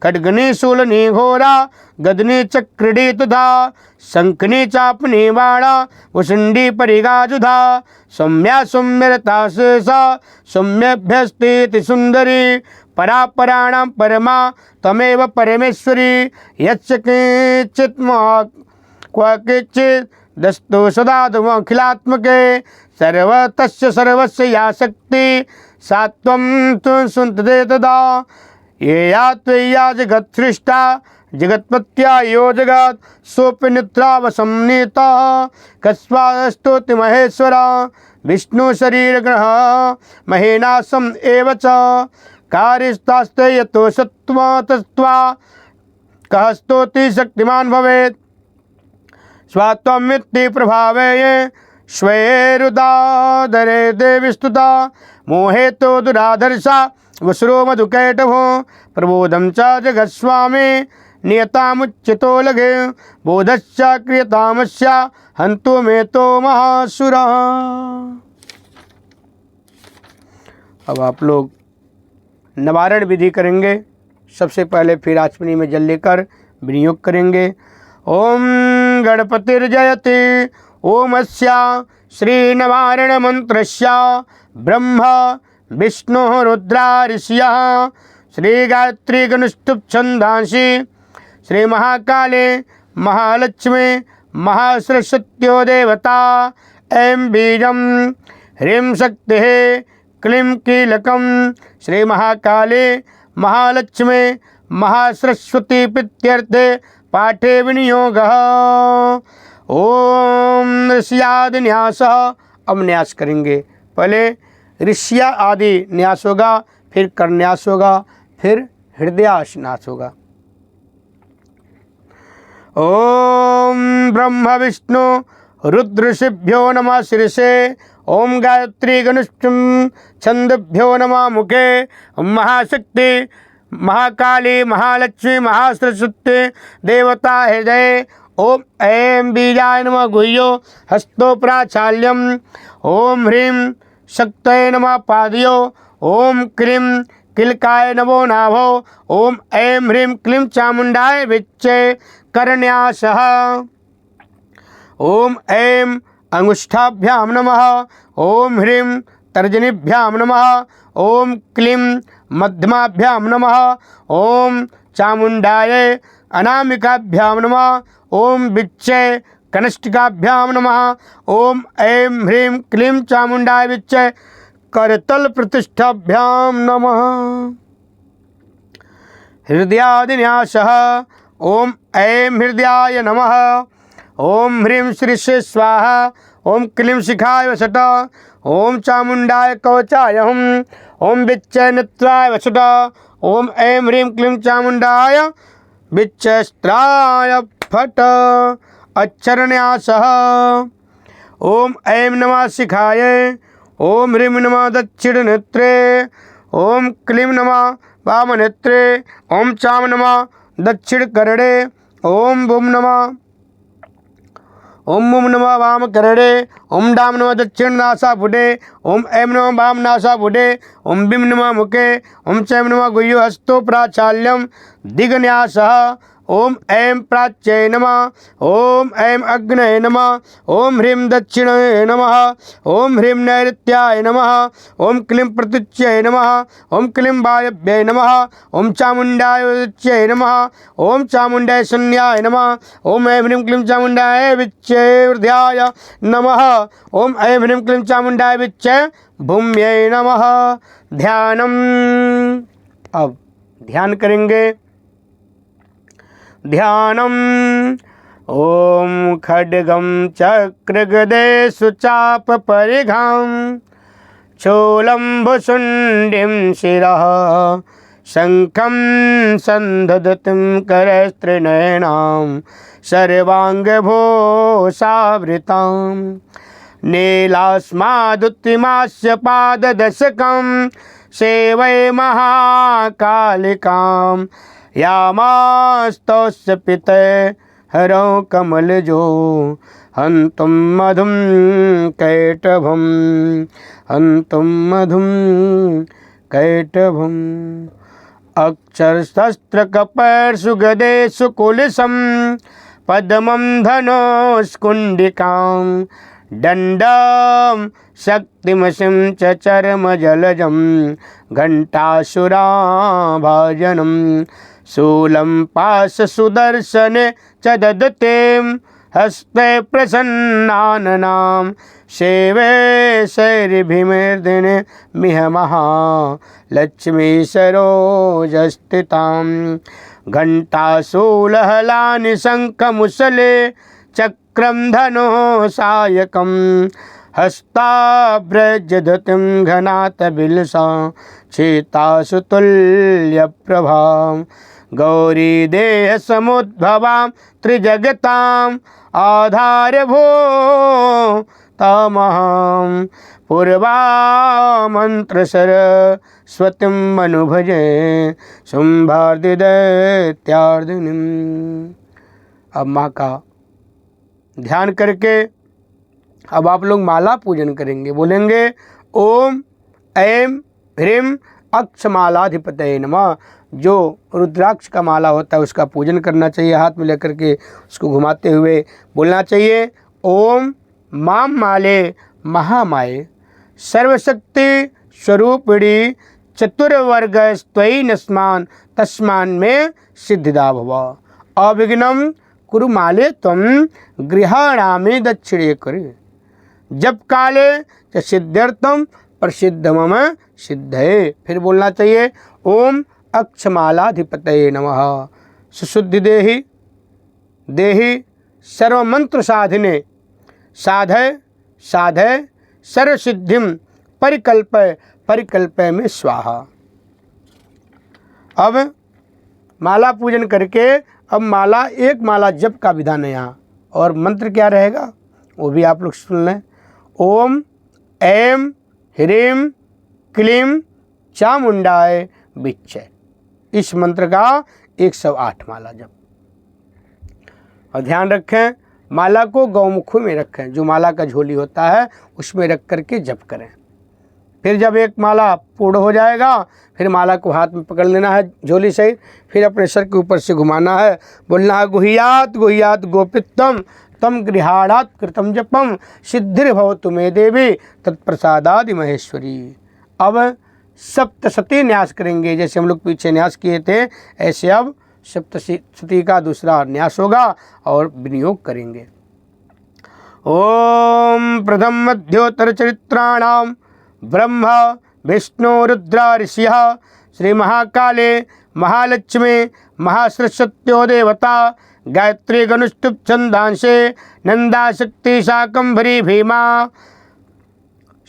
खड्गनी शूलनी घोरा गदनी चक्रिणी तथा शंखनी चापनी बाणा वसुंडी परिगाजुधा सौम्या सौम्यरता शेषा सौम्यभ्यस्तीति सुंदरी परा पराणां परमा तमेव परमेश्वरी यच्च किंचित् क्वचित् दस्तु सदा अखिलात्मके सर्वतस्य सर्वस्य या शक्ति सा त्वं सुन्तते तदा ये या त्वया जगत्सृष्टा जगत्पत्या यो जगत् सोऽपि निद्रावसंनीतः कस्मास्तोति महेश्वरा विष्णु शरीरग्रह महेनासम् एव च कार्यस्तास्ते यतो सत्त्वा तस्त्वा कः स्तोति शक्तिमान् भवेत् स्वात्वमिति प्रभावे श्वेरुदादरे देवी स्तुता मोहेतो दुराधर्षा वसुरो मधुकैटभो प्रबोधं च जगत्स्वामी नियतामुच्यतो लघे बोधश्च क्रियतामस्या हन्तु मे तो महासुरा। अब आप लोग निवारण विधि करेंगे। सबसे पहले फिर आचमनी में जल लेकर विनियोग करेंगे। ओम गणपतिर्जयति ओमस्या श्री निवारण मंत्रस्य ब्रह्मा विष्णु रुद्रा ऋषियः श्री गायत्री गणुष्टुप छंदांसि श्री महाकाले महालक्ष्मी महासरस्वत्यो देवता ऐं बीजं ह्रीं शक्तिः क्लीं कीलकं श्री महाकाले महालक्ष्मी महासरस्वती प्रीत्यर्थे पाठे विनियोगः। ओम ऋषियादि न्यास। अब न्यास करेंगे। पहले ऋषिया आदि न्यास होगा, फिर करन्यास होगा, फिर हृदयास न्यास होगा। ओम ब्रह्म विष्णु रुद्रषिभ्यो नमः शीर्षे ओम गायत्री गणुष्टुम छंदभ्यो नमः मुखे महाशक्ति महाकाली महालक्ष्मी महासरस्वती देवता हृदय ओम ऐं बीजाय नमः गुह्यो हस्तो प्राचाल्यम ओम ह्रीं शक्तये नमः पादयो ओम क्लीं किलकाय नमो नाभो ओम ऐं ह्रीं क्लीं चामुंडाय विच्चे करन्यासः ओम ऐं अंगुष्ठाभ्यां नमः ओम ह्रीं तर्जनीभ्यां नमः ओम क्लीं मध्यमाभ्यां नमः ओम चामुंडाय अनामिकाभ्यां नमः ओम विच्चे कनिष्ठिकाभ्यां नमः ओम ऐं ह्रीं क्लीं चामुंडाय विच्चे करतल प्रतिष्ठाभ्यां नमः। हृदयादिन्यासः ओम ऐं हृदयाय नमः ओम ह्रीं श्रीशे स्वाहा ओम क्लीं शिखाय वसट ओम चामुंडाय कवचाय हुम ओम विच्चे नेत्राय वसट ओम ऐं ह्रीं क्लीं चामुंडाय विच्चस्त्राय फट। अक्षरन्यासः ओम ऐं नमः शिखाय ओम ह्रीं नमः दक्षिण नेत्रे ओम क्लीं नमः वाम नेत्रे ओम चाम नमः दक्षिण करणे ओम बुम नमः ओम बुम नमः वाम करणे ओम डाम नमः दक्षिण नासापुटे ओम ऐं नमः वाम नासापुटे ओम बिम नमः मुखे ओम चैं नमः गुह्यो हस्तो प्राचाल्यम दिग्न्यासः ओम ऐं प्राच्ये नमः ओम ऐं अग्नये नमः ओम ह्रीं दक्षिणे नमः ओम ह्रीं नैऋत्याय नमः ओम क्लीं प्रतीच्ये नमः ओम क्लीं वायव्ये नमः ओम चामुंडाय विच्चे नमः ओम चामुंडाय शून्याय नमः ओम ऐं ह्रीं क्लीं चामुंडाय विच्चे हृदयाय नमः ओम ऐं ह्रीं क्लीं चामुंडाय विच्चे भूम्यै नमः। ध्यानम। अब ध्यान करेंगे। ध्यानम। ओम खड्गं चक्रगदेषु चापपरिघां चोलम्बुशुण्डिं शिरः शङ्खं सन्धदतिं करस्त्रिनयनां सर्वाङ्गभूषावृतां नीलास्मादुत्तिमास्य पाददशकं सेवै महाकालिकां यामास्तस्य पिते हरौ कमलजो हन्तुं मधुं कैटभं हन्तुं मधुं कैटभम् अक्षरशस्त्रकपर्षु गदेषु कुलिशं पद्मं धनुष्कुण्डिकां दण्डं शक्तिमसिं च चर्मजलजं घण्टासुराभाजनं शूलं पाशसुदर्शने च ददतीं हस्ते प्रसन्नाननां सेवे शैर्भिमेर्दिने मिह महालक्ष्मी सरोजस्थितां घण्टाशूलहलानि शङ्खमुसले चक्रं धनुः सायकं हस्ताभ्रजधतिं घनातबिलसा चेतासु तुल्यप्रभां गौरी देहसमुद्भवां त्रिजगताम् आधारभूतामहं पूर्वामन्त्रसरस्वतीं मनुभजे शुम्भार्दिदैत्यार्दिनीम्। अब माँ का ध्यान करके अब आप लोग माला पूजन करेंगे। बोलेंगे ओम ऐं ह्रीं अक्षमालाधिपतये नमः। जो रुद्राक्ष का माला होता है उसका पूजन करना चाहिए। हाथ में लेकर के उसको घुमाते हुए बोलना चाहिए ओम मां माले महामाये सर्वशक्ति स्वरूपिणी चतुर्वर्ग स्वयं नस्मान तस्मान में सिद्धिदा भव अविघ्नं कुरु माले त्वं गृहाणामि दक्षिणे करे जप काले च सिद्ध्यर्थम प्रसिद्ध मम सिद्धये। फिर बोलना चाहिए ओम अक्षमालाधिपतये नमः सुशुद्धि देहि देहि सर्वमंत्र साधिने साधय साधय सर्वसिद्धिं परिकल्पय परिकल्पय में स्वाहा। अब माला पूजन करके अब माला एक माला जप का विधान है यहाँ और मंत्र क्या रहेगा वो भी आप लोग सुन लें। ओम ऐं ह्रीं क्लीं चामुंडाय विच्चे। इस मंत्र का 108 माला जप। और ध्यान रखें माला को गौमुख में रखें, जो माला का झोली होता है उसमें रख करके जप करें। फिर जब एक माला पूर्ण हो जाएगा फिर माला को हाथ में पकड़ लेना है झोली सहित, फिर अपने सर के ऊपर से घुमाना है, बोलना है गुह्यात गुह्यात गोपित्तम तम गृहाणात् कृतम जपम सिद्धिर्भवतु मे देवी तत्प्रसादादि महेश्वरी। अब सप्तशती न्यास करेंगे, जैसे हम लोग पीछे न्यास किए थे ऐसे अब सप्तशती का दूसरा न्यास होगा और विनियोग करेंगे। ओम प्रथम मध्योत्तर चरित्राणाम ब्रह्मा विष्णु रुद्र ऋषिः श्री महाकाले महालक्ष्मी महासरस्वत्यो देवता गायत्री गनुष्टुप छंदांशे नंदा शक्ति शाकंभरी भीमा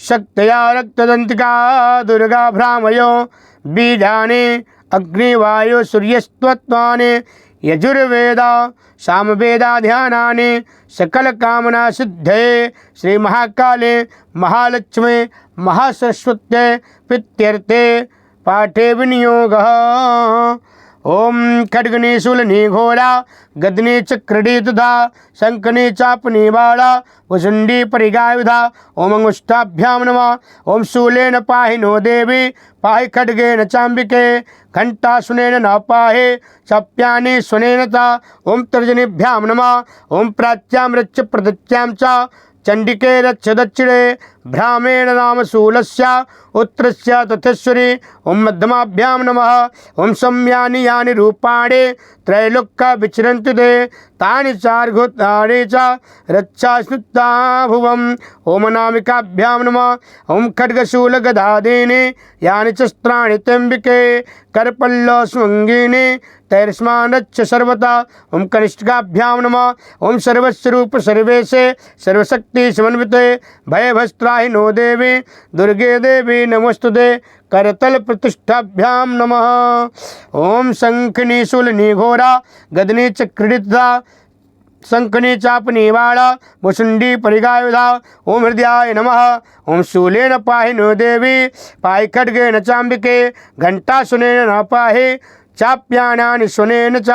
शक्तया रक्तदंतिका दुर्गा भ्रामयो बीजानि अग्निवायु सूर्यस्त्वत्वानि यजुर्वेदा सामवेदा ध्यानानि सकल कामना सिद्धये श्री महाकाले महालक्ष्मी महासरस्वत्यै प्रीत्यर्थे पाठे विनियोगः। ओम खड्गनी शूलनी घोड़ा गदनी चक्रडी तथा शंखनी चापनी बाड़ा वसुंडी परिगायुधा ओम अंगुष्ठाभ्याम नमः। ओम शूलेन पाहि नो देवी पाहि खड्गेन चाम्बिके घंटा सुनेन न पाहे सप्यानि सुनेन ता ओम तर्जनीभ्याम नमः। ओम प्राच्यां रच्च प्रदच्यां च चंडिके रच्च दक्षिणे भ्रामेण नाम शूलस्य उत्तरस्य तथेश्वरी ओम मध्यमाभ्यां नमः। ओम सम्यानि यानि रूपाणि त्रैलोक्य विचरन्ति ते तानि चार्घुतानि च रच्चास्नुता भुवम्। ओम नामिकाभ्यां नमः। ओम खड्गशूलगदादीनि यानि यानि च स्त्राणि त्र्यम्बिके करपल्लवस्वङ्गिनि तैर्स्मानच्च सर्वदा। ओम कनिष्ठिकाभ्यां नमः। ओम सर्वस्वरूप सर्वेशे सर्वशक्ति समन्विते भयभस्त्राहिनो देवी दुर्गे देवी नमोस्तुते। करतल प्रतिष्ठाभ्यां नमः। ओम शंखनी शूलनी घोरा गदनी चक्रीडिता शंखनी चापनी वाड़ा मुसुंडी परिगायुधा। ओम हृदयाय नमः। ओम शूलेन पाहि नो देवी पाहि खड्गेन चाम्बिके घंटा सुनेन न पाहि चाप्यानानि सुनेन च।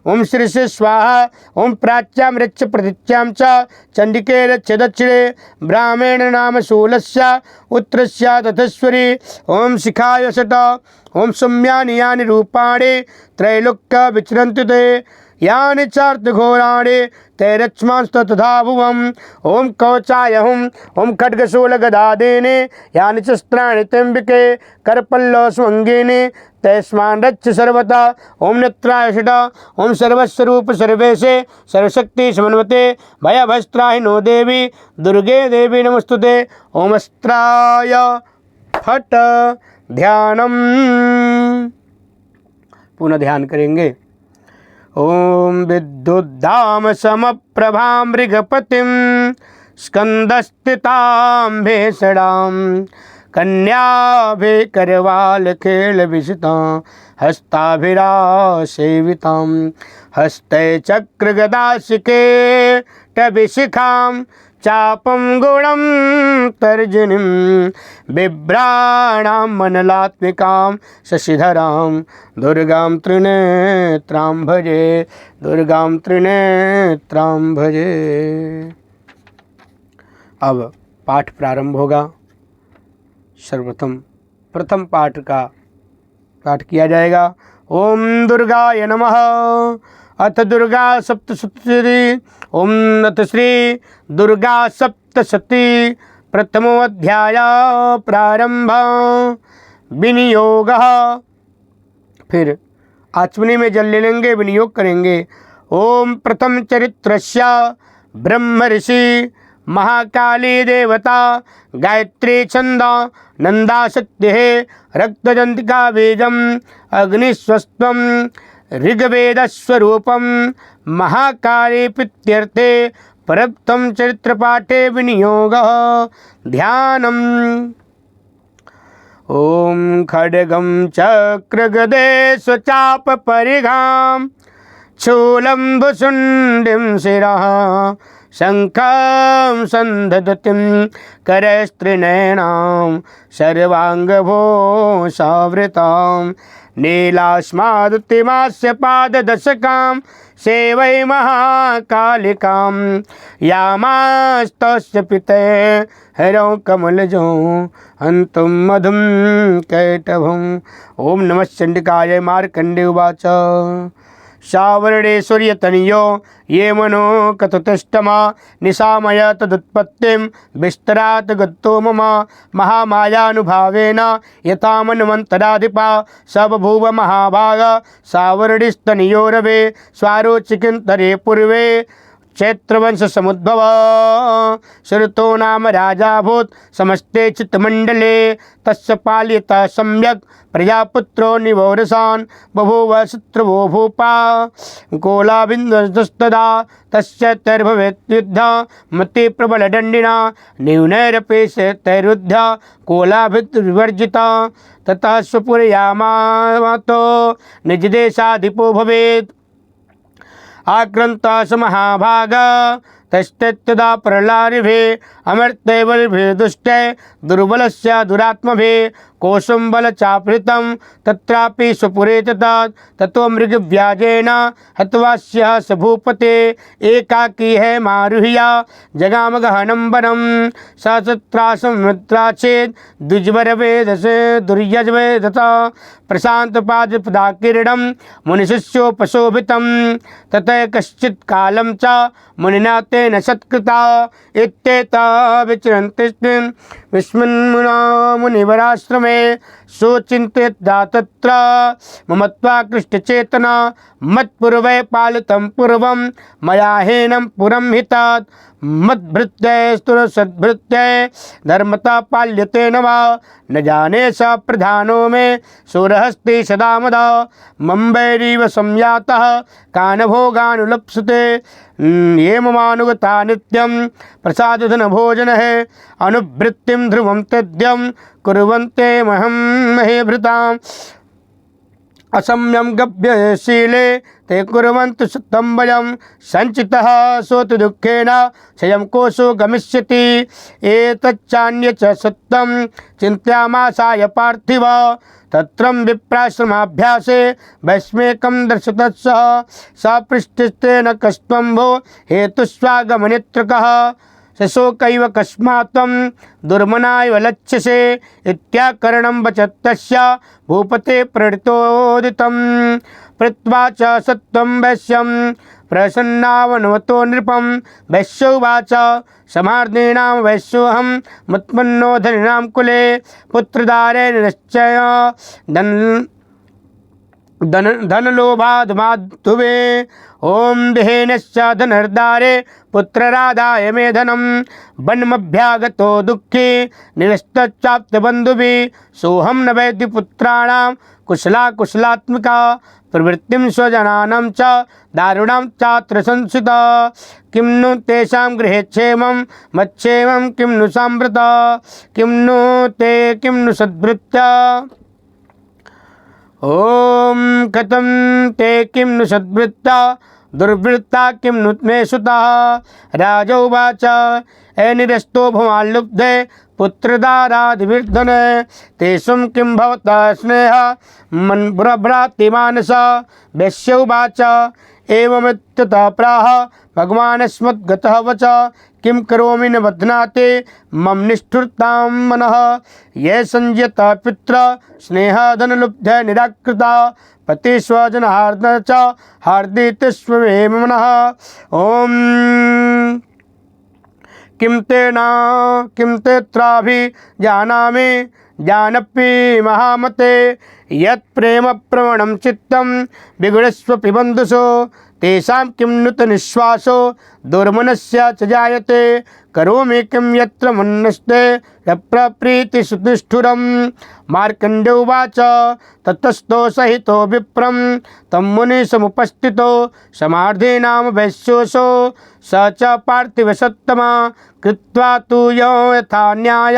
ओम श्री स्वाहा। ओम प्राच्यां रच्च प्रतीच्यां च चंडिके रच्च दक्षिणे ब्राह्मण नाम शूलस्य उत्तरस्य तथेश्वरी। ओम शिखाय षट। ओम सौम्यानि यानि रूपाणि त्रैलोक्य विचरन्ति ते यानि चार्तघोराणि तैरक्ष्मांस्तथा भुवम्। ओम कवचाय हुम्। ओम खड्गशूलगदादीनि यानि च स्त्राणि त्र्यम्बिके करपल्लवस्वङ्गिनि तैस्मान् रक्ष सर्वदा। ओम नेत्राय षट। ओम सर्वस्वरूप सर्वेशे सर्वशक्ति समन्विते भयभस्त्राहिनो देवी दुर्गे देवी नमोस्तुते। ओम अस्त्राय फट। ध्यानम। पुनः ध्यान करेंगे। ओम विद्युद्धाम समप्रभां मृगपतिं स्कंदस्थितां भेषणां कन्याभे करवाल खेल विशितां हस्ताभिरासेवितां हस्ते चक्रगदाशिके टभिशिखां चापं गुणं तर्जनीं बिभ्राणां मनलात्मिकां शशिधरां दुर्गां त्रिनेत्रां भजे दुर्गां त्रिनेत्रां भजे। अब पाठ प्रारंभ होगा। सर्वप्रथम प्रथम पाठ का पाठ किया जाएगा। ओम दुर्गाय नमः। अथ दुर्गा सप्तशती। ओम अथ श्री दुर्गा सप्तशती प्रथमो अध्याय प्रारंभ। विनियोग। फिर आचमनी में जल ले लेंगे, विनियोग करेंगे। ओम प्रथम चरित्रस्य ब्रह्म ऋषि महाकाली देवता गायत्री छंद नंदा सत्य रक्तजंतिका बीजम अग्निस्वस्त्वम ऋग्वेदस्वरूपम महाकाली प्रीत्यर्थे प्रथम चरित्र पाठे विनियोग। ध्यानम। ओम खड्गं चक्रगदे स्वचाप परिघां शूलं भुसुण्डिं शिरः शंखं संदधतिं करस्त्रिनयनां सर्वांगभूषावृतां नीलास्मादुत्तिमास्य पाददशकां सेवै महाकालिकां यामास्तस्य पिते हरौ कमलजौ हन्तुं मधुं कैटभम्। ओम नमः चंडिकाय। मार्कंडे उवाच सावर्णेश्वर्यतनयो ये मनो कथतिष्ठमा निशामय तदुत्पत्तिं विस्तरात् गतो मम महामायानुभावेन यथा मन्वन्तराधिपा स बभूव महाभाग सावर्णिस्तनयोरवे स्वारोचिकिन्तरे पूर्वे चैत्रवंश समुद्भव श्रुतो नाम राजाभूत समस्ते चित्तमंडले तस्य पाल्यता सम्यक प्रजापुत्रो निवोरसान् बभूव शत्रुवो भूपा कोलाबिन्दस्तदा तस्य तैर्भवेद्युद्ध मति प्रबलदण्डिना न्यूनैरपेश तैरुद्ध कोलाभिर्वर्जिता ततः स्वपुरयामातो निजदेशाधिपो भवेत्। आक्रांता स महाभाग तस्तदा प्रहलारिभे अमर्त्यवरिभे दुष्टे दुर्बलस्य दुरात्मभे कोशं बलचापृतं तत्रापि स्वपुरे ततो मृगव्याजेन हत्वास्य स भूपते एकाकी है मारुह्या जगाम गहनं वनं स तत्रासंमित्रा चेत् द्विजवरवेदसे दुर्यजवेदता प्रशान्तपादपदाकिरणं मुनिशिष्योपशोभितं ततः कश्चित् कालं च मुनिना तेन सत्कृता इत्येता विचरन्ति विस्मिन्मुना मुनिवराश्रमे सुचिन्तयद्धा तत्र ममत्वाकृष्टचेतना मत्पूर्वे पालितं पूर्वं मया हीनं पुरं हितात् मद्भृत्यै स्तुरसद्भृत्यै धर्मता पाल्यते न वा न जाने स प्रधानो मे सुरहस्ति सदा मदा मम्बैरीव संयातः कान् भोगानुलप्सते ये ममानुगता नित्यं प्रसादधन भोजन है अनुवृत्तिं ध्रुवं तद्यं कुर्वन्ते महे भृताम् असम्यम गभ्यशीले ते कुर्वन्तु सत्तं वयं संचितः सोतु दुःखेन क्षयं कोशो गमिष्यति एतच्चान्य च सत्यं चिन्तयामासाय पार्थिव तत्रं विप्राश्रमाभ्यासे वैस्मेकं दर्शतः स पृष्ठस्तेन कस्त्वं भो हेतुस्वागमनेऽत्र कः शोकैव कस्मात्त्वं दुर्मनायव लक्ष्यसे इत्याकरणं वचत्तस्य भूपते प्रणितोदितं कृत्वा च सत्त्वं वैश्यं प्रसन्नावनवतो नृपं वैश्योवाच समार्दीनां वैश्योऽहं मुत्पन्नो धनिनां कुले पुत्रदारे निश्चय धनलोभाधमाधुवे ओम देहेनश्च धनर्दारे पुत्रराधाय मे धनं वन्मभ्यागतो दुःखी निरस्तच्चाप्तबन्धुभिः सोऽहं न वैद्य पुत्राणां कुशलात्मिका प्रवृत्तिं स्वजनानां च दारुणां चात्र संस्थिता किं नु तेषां गृहे क्षेमं मच्छेमं किं नु साम्प्रता किं नु सद्भृत्या ओम कथं ते किं नु सद्वृत्ता दुर्वृत्ता किं नु मे सुता राजोवाच निरस्तो भवाल्लुब्धे पुत्रदारादिविर्धन तेषुं किं भवता स्नेह मन्भ्रातिमानस वैश्योवाच एवमित्यतः प्राह भगवानस्मद्गतः वच किं करोमि न बध्नाते मम निष्ठुरतां मनः ये संयता पित्र स्नेहधनलुब्ध निराकृता पति स्वजनहार्द च हार्दित स्वे मनः ओम किं तेत्राभिजानामि जानपि महामते यत् प्रेम प्रवणं चित्तं विगुणस्वपि बन्धुषु तेषां किं नुत निश्वासो दुर्मनस्य च जायते करोमि किं यत्र मन्नस्ते प्रप्रीतिसुनिष्ठुरं मार्कण्डेयोवाच ततस्तो सहितो विप्रं तं मुनिसमुपस्थितो समार्धीनां वैश्योऽसो स च पार्थिवसत्तमा कृत्वा तु यथा न्याय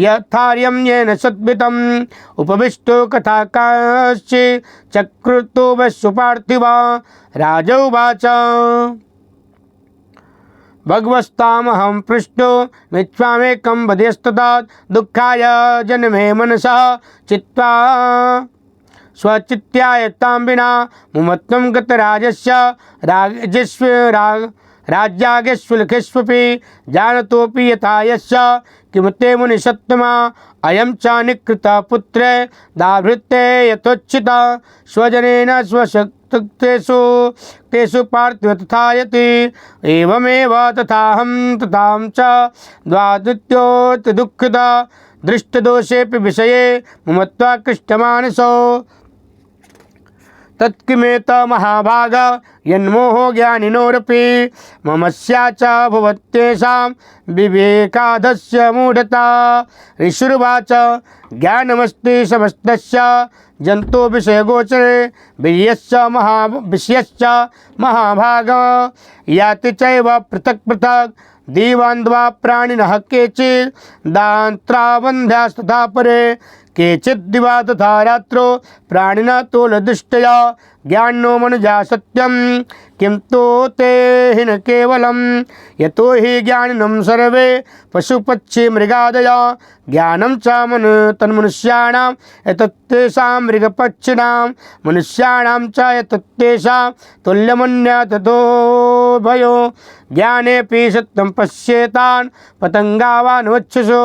यथार्यं येन सद्भितम् उपविष्टो कथाकाश्चि चक्रुतो वैश्यो पार्थिवा राजोवाच भगवस्तामहं पृष्टो मिच्छामेकं वदेस्तदा दुःखाय जन्मे मनसः चित्वा स्वचित्यायतां विना मुमत्वं गतराजस्य राज्यागेष्वलखेष्वपि जानतोऽपि यथा यस्य किं ते मुनिसत्तमा अयं च निकृतः पुत्रे दाभृत्ते यथोचिता स्वजनेन तेषु पार्थिव तथायति एवमेव तथाहं तथां च द्वादित्योऽति दुःखिता दृष्टदोषेऽपि विषये ममत्वा कृष्टमानसो तत्किमेत महाभाग यन्मोहो ज्ञानिनोरपि ममस्या च भवत्येषां विवेकाधस्य मूढता ऋषिरुवाच ज्ञानमस्ति समस्तस्य जंतो विषयगोचरे विषयश्च महाभाग याति चैव पृथक् पृथक् दीवान्द्वा प्राणिनः केचित् दान्त्रावन्ध्यास्तथा परे केचित् दिवा तथा रात्रो प्राणिना तोलदृष्टया ज्ञानो मनुजा सत्यं किं तो ते हि न केवलं यतो हि ज्ञानिनं सर्वे पशुपक्षी मृगादया ज्ञानं च तन्मनुष्याणां एतत्तेषां मृगपक्षिणां मनुष्याणां च एतत्तेषां तुल्यमन्या ततो भयो ज्ञानेऽपि सत्यं पश्येतान् पतङ्गावान् वक्षुषु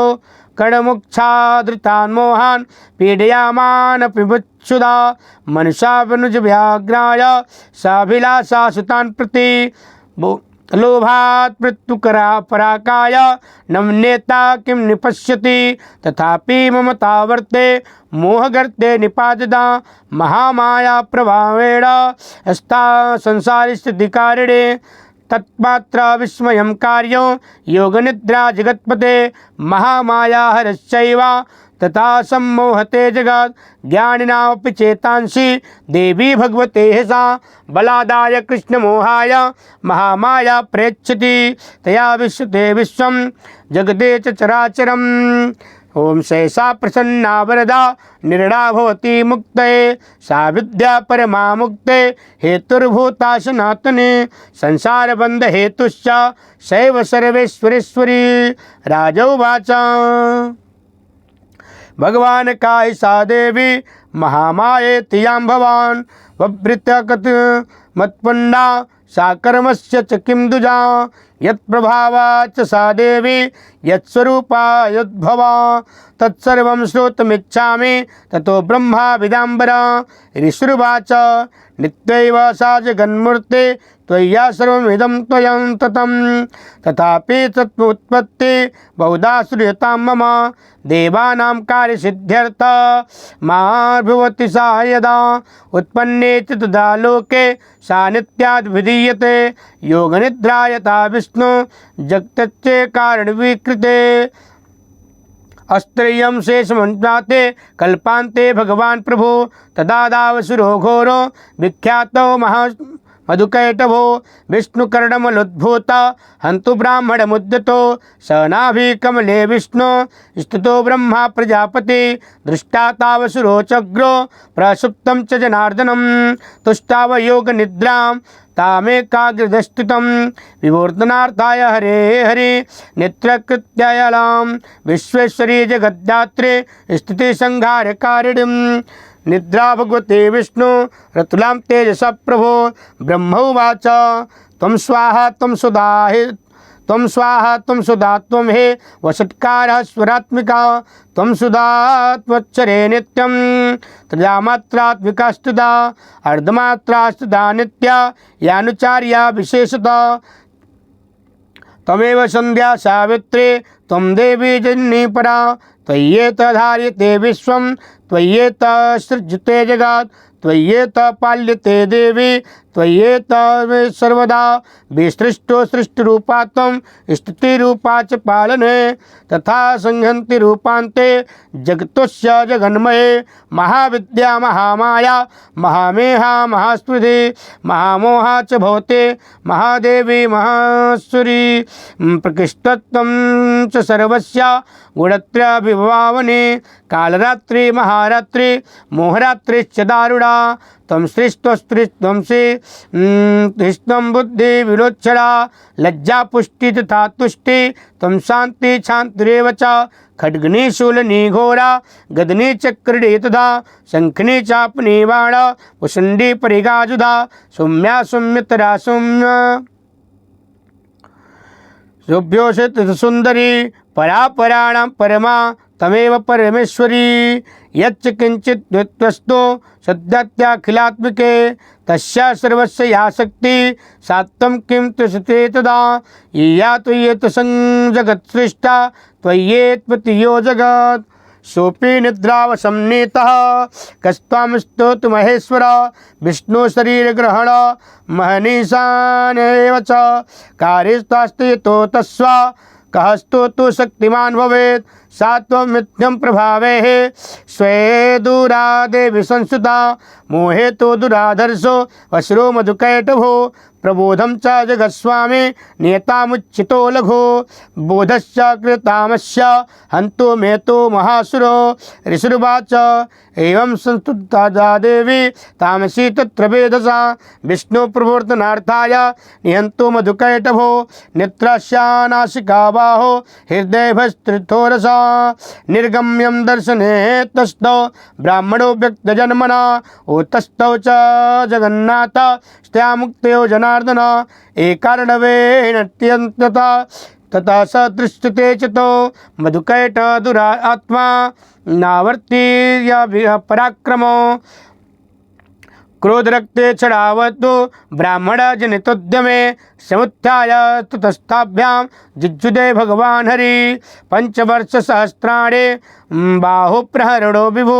कड़मुक्षाधृतान् मोहान् पीडयामानपि वत्सुधा मनुष्यावनुज व्याघ्राय साभिलाषा सुतान् प्रति लोभात् मृत्युकरा पराकाय नमनेता किं निपश्यति तथापि ममता वर्ते मोहगर्ते निपातदा महामाया प्रभावेण हस्ता संसारिस्थितिकारिणे तत्मात्र विस्मयं कार्यं योगनिद्रा जगत्पते महामाया हरश्चैव तथा सम्मोहते जगत् ज्ञानिनामपि चेतांसि देवी भगवते सा बलादाय कृष्णमोहाय महामाया प्रेच्छति तया विश्वते विश्वं जगदे च चराचरम्। ओम सहसा प्रसन्ना वरदा निर्णा भवति मुक्तये सा विद्या परमा मुक्ते हेतुर्भूता सनातने संसार बंध हेतुश्च सैव सर्वेश्वरेश्वरी। राजोवाच भगवान का सा देवी महामायेति यां भवान् ववृतकत मत्पुण्डा सा कर्मस्य च किं दुजा यत्प्रभावा च सा देवी यत्स्वरूपा यद्भवा तत्सर्वं श्रोतुमिच्छामि ततो ब्रह्मा विदाम्बरा। ऋषिरुवाच नित्यैव सा जगन्मूर्ते त्वय्या सर्वमिदं त्वयं ततं तथापि तत्त्वोत्पत्ति बहुधा श्रूयतां मम देवानां कार्यसिद्ध्यर्थ मार्भवति सा यदा उत्पन्ने च तदा लोके सा नित्याद्विधीयते योगनिद्रा यथा विष्णु जगतच्चे कारणविकृते अस्त्रियं शेषमन्वाते कल्पान्ते भगवान् प्रभु तदा दावसुरो घोरो विख्यातो मधुकैटभो विष्णुकर्णमलोद्भूत हन्तु ब्राह्मणमुद्यतो स नाभिकमले विष्णु स्थितो ब्रह्मा प्रजापति दृष्टा तावसुरो चग्रो प्रसुप्तं च जनार्दनं तुष्टाव योगनिद्रां तामेकाग्रदस्थितं विवर्धनार्थाय हरे हरे नेत्रकृत्यायालां विश्वेश्वरी जगद्धात्रे स्थितिसंहारकारिणीं निद्रा भगवते विष्णु रतुलां तेजसा प्रभो ब्रह्मोवाच त्वं स्वाहा त्वं सुधा त्वं हे वषट्कारः स्वरात्मिका त्वं सुधा त्वच्चरे नित्यं त्रियामात्रात्मिकास्तुदा अर्धमात्रास्तुदा नित्या यानुचार्या विशेषता त्वमेव संध्या सावित्री त्वं देवी जननी परा त्वय्येत धार्यते विश्वं त्वय्येत सृज्यते जगत् त्वय्येत पाल्यते देवी त्वय्येत सर्वदा विसृष्टो सृष्टिरूपा त्वं स्थितिरूपा च पालने तथा संहन्ति रूपान्ते जगतोस्य जगन्मये महाविद्या महामाया महामेहा महास्मृति महामोहा च भवते महादेवी महासुरी प्रकृष्टत्वं च सर्वस्य गुणत्रयविभावने कालरात्रि महारात्रि मोहरात्रिश्च दारुणा त्वं सृष्टस्त्रित्वं कृष्णं बुद्धि विलोच्छना लज्जा पुष्टि तथा तुष्टि त्वं शांति शांतिरेव च खड्गनी शूलनी घोरा गदनी चक्रिणी तथा शंखनी चापनी बाण कुशंडी परिगाजुधा सौम्या सौम्यतरा सौम्य शुभ्योषित सुंदरी परापराणां परमा तमेव परमेश्वरी यच्च किंचित द्वित्वस्तो सद्यत्याखिलात्मिके तस्या सर्वस्य या शक्ति सात्वं किं तुषते तदा या त्वय्येत जगत् सृष्टा त्वय्येत्पतियो जगत् सोपि निद्रावसंनीतः कस्त्वां स्तोतु महेश्वर विष्णु शरीरग्रहण महनीशानेव च कार्यस्तास्ति यतो तस्वा कः स्तोतु शक्तिमान् भवेत् सा त्वमित्यं प्रभावेः स्वे दूरा देवी संस्थिता मोहे तो दुराधर्षो वश्रो मधुकैटभो प्रबोधं च जगत्स्वामी नियतामुच्चितो लघो बोधश्च कृतामस्य हन्तो मे तो महासुरो ऋषिरुवाच एवं संस्तुता देवी तामसी तत्र वेदसा विष्णु प्रवर्तनार्थाय निहन्तो मधुकैटभो नेत्रास्यानासिका बाहो हृदयभस्त्रिथोरसा निर्गम्यं दर्शने तस्थौ ब्राह्मणो व्यक्तजन्मना ओतस्थौ च जगन्नाथ स्त्या मुक्तयो जनार्दन एकार्णवेनत्यन्तता तथा स दृश्यते च तो मधुकैट दुरा आत्मा नावर्ती या पराक्रमो क्रोधरक्ते छडावतु ब्राह्मणजनितोद्यमे समुत्थाय ततस्ताभ्यां जिज्जुदे भगवान् हरि पंचवर्षसहस्राणि बाहुप्रहरणो विभु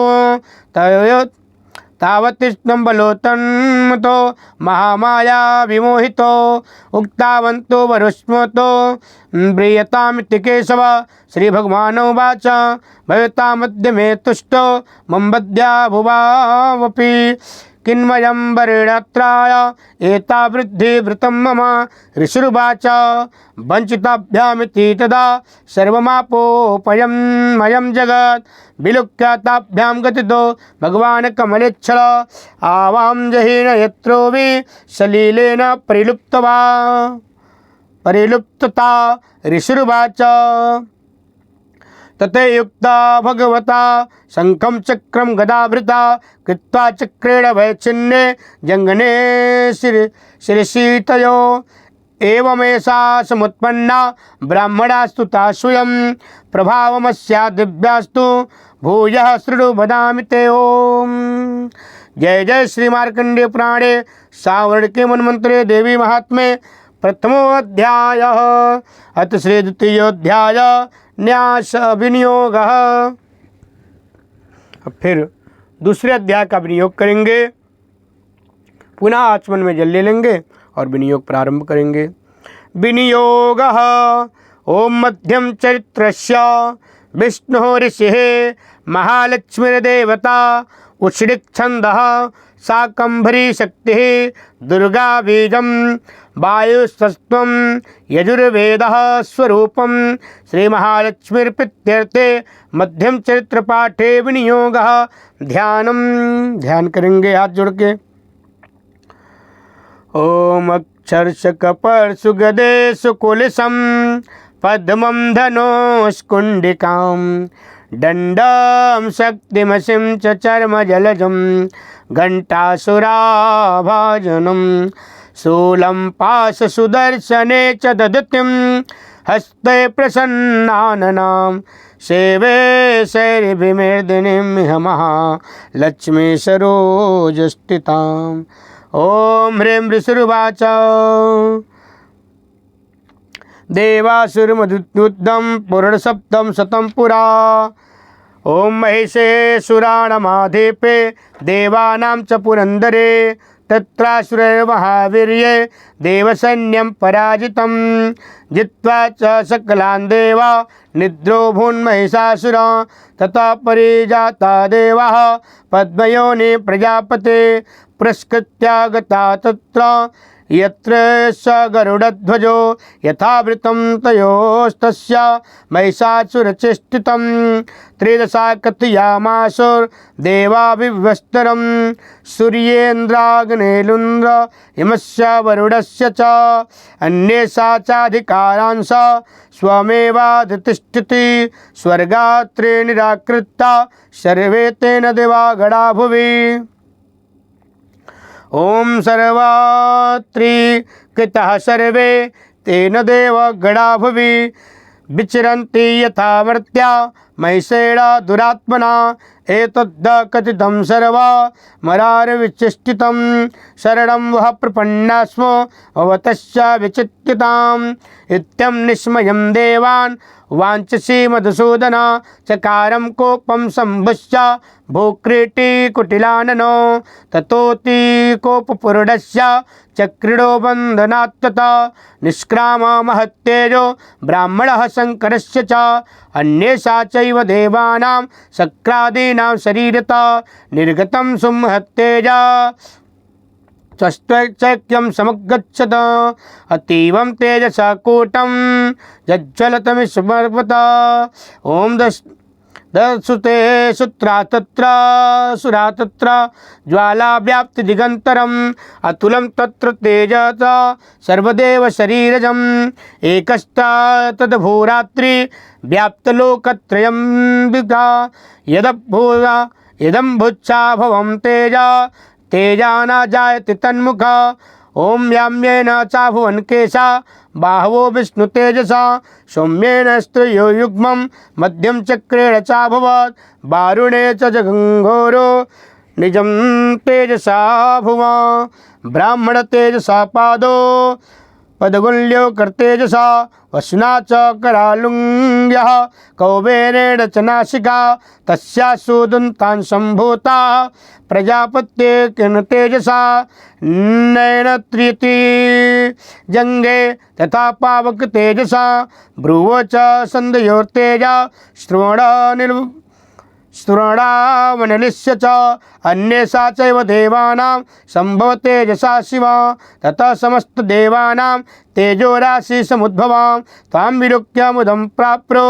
तयो तावत्तिष्ठं बलोत्तन्मतो महामाया विमोहितो उक्तावन्तो वरुष्मतो ब्रीयतामिति केशव श्रीभगवानुवाच भवतामद्य मे तुष्टो मम वद्या भुवावपि किन्वयं वरेणत्राय एता वृद्धि वृतं मम ऋषिरुवाच वञ्चिताभ्यामिति तदा सर्वमापोपयं मयं जगत् विलुक्य ताभ्यां गतितो भगवान् कमलेच्छल आवां जहीन यत्रोवि सलीलेन परिलुप्तता ऋषिरुवाच तते युक्ता भगवता शंखं चक्रं गदाभृता कृत्वा चक्रेण वैच्छिन्ने जङ्गने शिरसीतयो एवमेषा समुत्पन्ना ब्राह्मणास्तुता स्वयं प्रभावमस्या दिव्यास्तु भूयः शृणु वदामि ते ओम। जय जय श्री मार्कंडेय पुराणे सावर्णिके मन्वन्तरे देवी महात्म्ये प्रथमोऽध्याय अथ श्री द्वितीयोऽध्याय न्यास विनियोग। अब फिर दूसरे अध्याय का विनियोग करेंगे। पुनः आचमन में जल ले लेंगे और विनियोग प्रारंभ करेंगे। विनियोग ओम मध्यम चरित्रस्य विष्णु ऋषि महालक्ष्मीर्देवता उच्छृक्छन्दः शाकंभरी शक्ति दुर्गा बीजम वायुस्तत्वं यजुर्वेदः स्वरूपं श्री महालक्ष्मीर्प्रीत्यर्थे मध्यम चरित्र पाठे विनियोगः। ध्यान करेंगे हाथ जोड़ के। ओम अक्षरशकपर्शु गदे सुकुलिसं पद्मं धनुष्कुण्डिकां दण्डं शक्तिमसिं च चर्मजलजं घण्टासुराभाजनं शूलं पाशसुदर्शने च दधतिं हस्ते प्रसन्नाननां सेवे शैर्भिमेर्दिनीं महालक्ष्मी सरोजस्थिताम्। ओम ह्रीं ऋषिरुवाच देवासुरमधुद्युद्धं पूर्णसप्तं शतं पुरा। ओम महेशेश्वराणमाधीपे देवानां च पुरन्दरे तत्रासुरैर्महावीर्ये देवसैन्यं पराजितं जित्वा च सकलान् देवा निद्रोभून्महिषासुरा ततः परिजाता देवाः पद्मयोनि प्रजापते पुरस्कृत्यागता तत्र यत्र स गरुडध्वजो यथावृतं तयोस्तस्य महिषासुरचेष्टितं त्रिदशा कथयामासुर्देवाभिवस्तरं सूर्येन्द्राग्नेलुन्द्र यमस्य वरुडस्य च अन्येषा चाधिकारांश स्वमेवाधितिष्ठति स्वर्गात्रे निराकृता सर्वे तेन देवा गणा भुवि। ओम सर्वात्रि कृतः सर्वे तेन देव गणा भुवि विचरन्ति यथा मर्त्या महिषेणा दुरात्मना एतद् कथितं सर्वा मरारविचेष्टितं शरणं वः प्रपन्ना स्म भवतश्च विचित्तिताम् इत्यं निस्मयं देवान् वाञ्छसि मधुसूदन चकारं कोपं सम्भुश्च भूक्रीटिकुटिलाननो ततोति कोपपूर्णस्य चक्रीडो बन्धनात्तता निष्क्राम महत्तेजो ब्राह्मणः शङ्करस्य च अन्येषा चैव देवानां शक्रादीनां शरीरतः निर्गतं सुमहत्तेजा स्वस्त्यक्यं समगच्छत अतीवं तेजसा कूटं जज्ज्वलतमिस्मर्वत। ओम दशुते सुत्रा तत्र सुरा तत्र ज्वाला व्याप्ति दिगंतरम अतुलं तत्र तेजत सर्वदेव शरीरजम् एकस्ता तद्भूरात्रि व्याप्तलोकत्रयं विगा यदं भुच्छा भवं तेजा तेजाना जायते तन्मुखा। ओम याम्येन चाभुवन केशा बाहवो विष्णु तेजसा सौम्येन स्त्रियो युग्मं मध्यम चक्रेण चाभवत् वारुणे च जगंघोरो निजं तेजसा भुवा ब्राह्मण तेजसा पादो पदगुल्यो कर्तेजसा वसुना च करालुंग्यः कौबेरेण च नासिका तस्यासु दन्तान् सम्भूता प्रजापत्ये किं तेजसा नयनत्रियति जंगे तथा पावक तेजसा भ्रुवो च सन्धयोर्तेजा श्रवणावनलिस्य च अन्येषा चैव देवानां सम्भव तेजसा शिवा ततः समस्त देवानां तेजोराशि समुद्भवां तां विलोक्य मुदं प्राप्रो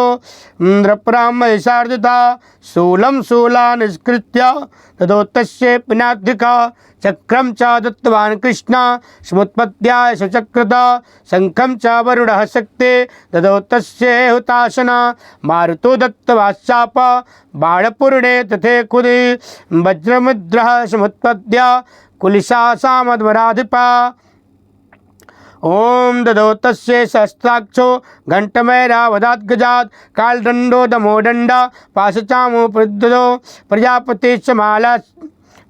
नृपरां महिषार्दिता शूलं शूला निष्कृत्य तदोत्तस्य पिनाधिका चक्रं च दत्तवान् कृष्ण समुत्पत्त्याय सुचक्रत शङ्खं च वरुणः शक्ते ददोत्तस्य हुताशना मारुतो दत्तवाश्चाप बाणपूर्णे तथे खुदि वज्रमुद्रः समुत्पत्त्य कुलिशा सामध्वराधिपा ओम ददोतस्य सहस्राक्षो घंटमैरावदाद्गजात् कालदंडो दमोदंड पाशचामो प्रददो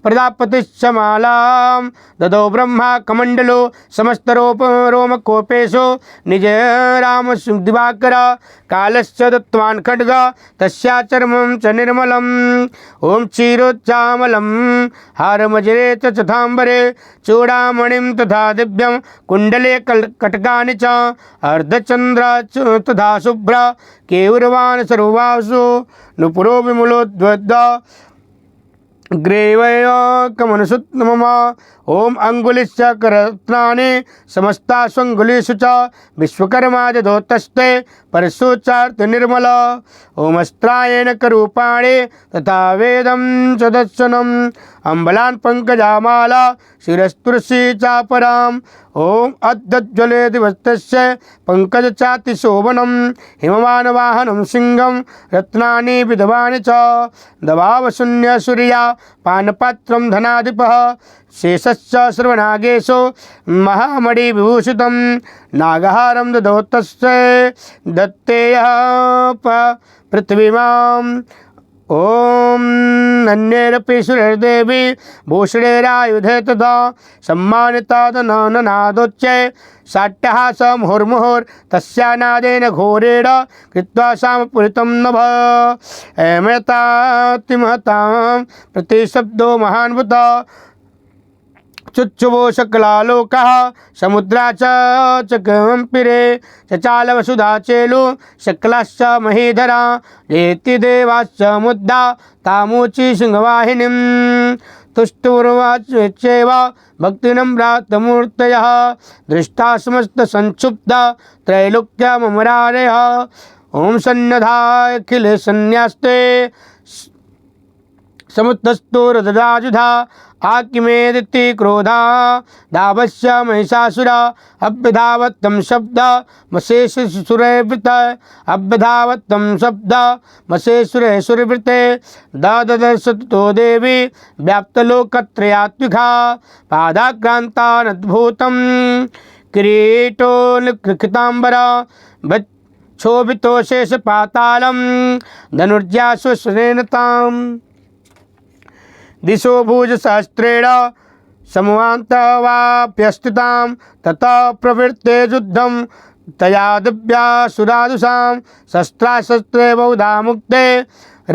प्रजापतिश्च मालां ददो ब्रह्मा कमंडलो समस्त रोमकोपेशो निज राम दिवाकर कालश्च दत्तवान् खड्ग तस्या चर्मं च निर्मलम् ओम क्षीरोच्चामलं हारमजरे च चथाम्बरे चूड़ामणिं तथा दिव्यं कुण्डले कटकानि च अर्धचन्द्र तथा शुभ्र केयूरवान् सर्वासु नुपुरो विमलोद्वद् ग्रीवैकमनुसुत्तमम ओम अंगुलिश्च कररत्नानि समस्तास्वंगुलीषु च विश्वकर्मा ददोतस्ते परशुचार्थ निर्मल ओमस्त्रायेण करूपाणि तथा वेदं च दर्शनम् अम्बलान् पंकजामाला शिरस्तुलसी चापराम् ओम अद्दज्ज्वले दिवस्तस्य पंकजचातिशोभनं हिमवानवाहनं सिंहं रत्नानि विधवानि च दवावशून्य सूर्या पानपात्रं धनाधिपः शेषश्च श्रवणागेशो महामणिविभूषितं नागहारं ददोतस्य दत्तेयः पृथ्वीमाम् ओम नन्येरपि सुरदेवी भूषणेरायुधे तथा सम्मानिता ननादोच्चय साट्यः स मुहुर्मुहुर् तस्यानादेन घोरेण कृत्वा सामपुरितं नभ एमतातिमहतां प्रतिशब्दो महान्भुत चुच्छुवो शकलालोकः समुद्रा च कंपिरे चचाल वसुधा चेलु शकलाश्च महीधरा एति देवाश्च मुद्दा तामूची सिंहवाहिनीं तुष्टुर्वाच्येव भक्तिनम्रातमूर्तयः दृष्टा समस्त संक्षुब्धा त्रैलोक्यममरारयः ओम सन्नधाखिले सन्न्यास्ते समुद्धस्तो रदराजुधा आकिमेदिति क्रोधा दावस्य महिषासुरा अभ्यधावत्तं शब्द मशेषुरवृत अभ्यधावत्तं शब्द मशेषुरेश्वरवृते ददर्शतो देवी व्याप्तलोकत्रयात्मिका पादाक्रान्तानद्भुतं किरीटो निकृताम्बरा क्षोभितो शेषपातालं धनुर्जाश्वसनेन ताम् दिशो भुज सहस्रेण समवान्तवाप्यस्थितां ततः प्रवृत्ते युद्धं तया दिव्यासुरादुषां शस्त्राशस्त्रे बहुधा मुक्ते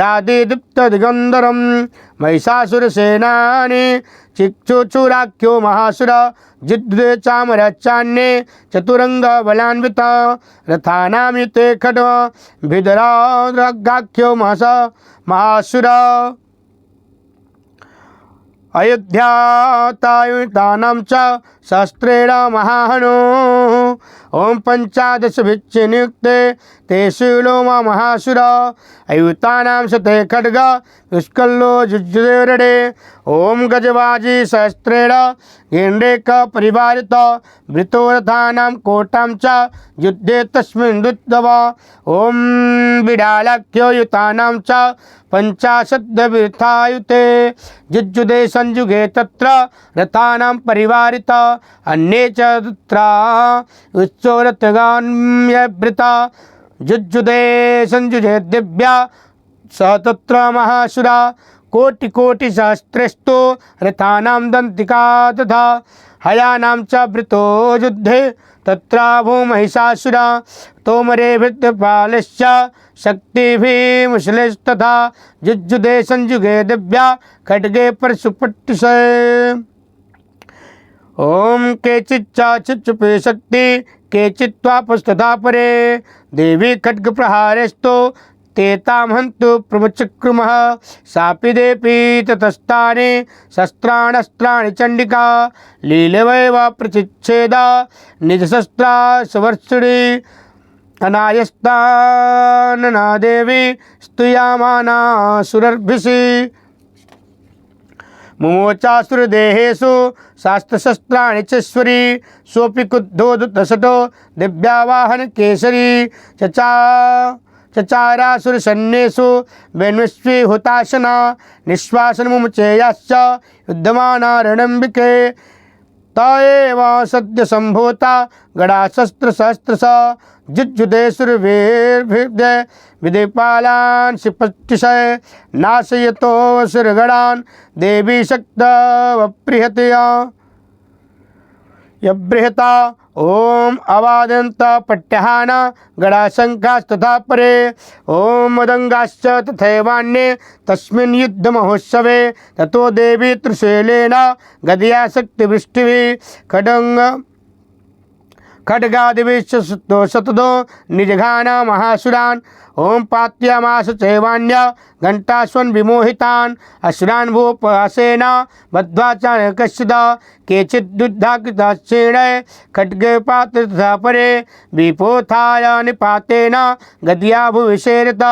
राधिदीप्तदिगन्धरं महिषासुरसेनानि चिक्षुचुराख्यो महासुर जिद्वे चामरचान्ये चतुरङ्गबलान्विता रथानामिते खड्ग भिदरागाख्यो महासुर अयोध्यातायुतानां च शस्त्रेण महाहनो ओम पंचादश भिक्षुनियुक्ते तेषु लोमा महासुर अयुतानां शते खड्ग पुष्कल्लो जुज्जुदेरडे ओम गजवाजी सहस्त्रेण गेण्डेक परिवारित वृतोरथानां कोटां च युद्धे तस्मिन् दुद्धव ओम बिडालाख्यो युतानां च पंचाशद्विथायुते जुज्जुदे संयुगे तत्र रथानां परिवारित अन्ये च तत्र उच्चोरथगान्यवृता जुज्जुदे संयुजे दिव्या स तत्र महासुरा कोटिकोटिसहस्रेस्तु रथानां दन्तिका तथा हयानां च वृतो युद्धे तत्राभूमहिषासुरा तोमरे भृत्यपालश्च शक्तिभिमुशलस्तथा जुज्जुदे संयुगे दिव्या खड्गे परशुपट्टिशे। ओम केचिच्चाचुचुपे शक्ति केचित्वापस्तथा परे देवी खड्ग प्रहारेस्तु तेतां हन्तु प्रमुचक्रुमः सापिदेपि ततस्तानि शस्त्राण्यस्त्राणि चण्डिका लीलवैव प्रचिच्छेदा निजशस्त्रा सवर्षिणी अनायस्तानना देवी स्तूयमाना सुरर्भिषि मुमोचासुरदेहेषु शास्त्रशस्त्राणि चेश्वरी सोऽपि कुद्धोदुतशतो दिव्यावाहन केसरी चचारासुरसन्न्येषु वेन्विश्वी हुताशना निःश्वासनमुचेयाश्च युद्धमाना रणम्बिके त एव सद्य सम्भूता गडाशस्त्रसहस्रशः जुज्जुदेशुरवीर्भिर्दय विदिपालान् शिपट्टिशय नाशयतोऽसुरगणान् देवी शक्तवप्रियतया यबृहता ओम अवादन्त पट्टहान गडाशङ्खास्तथा परे ओम मदङ्गाश्च तथैवान्ये तस्मिन् युद्धमहोत्सवे ततो देवी त्रिशूलेन गदया शक्तिवृष्टिभिः खड्गादिभिश्च शतदो निजघाना महासुरान् ओम पात्यामास चैवान्य घंटास्वन विमोहितान् असुरान् भूपसेन बद्ध्वा चाणकस्यदा केचिद्युद्धाकृताश्चेण खड्गे पात्र तथा परे विपोथाय निपातेन गदया भुविशेरत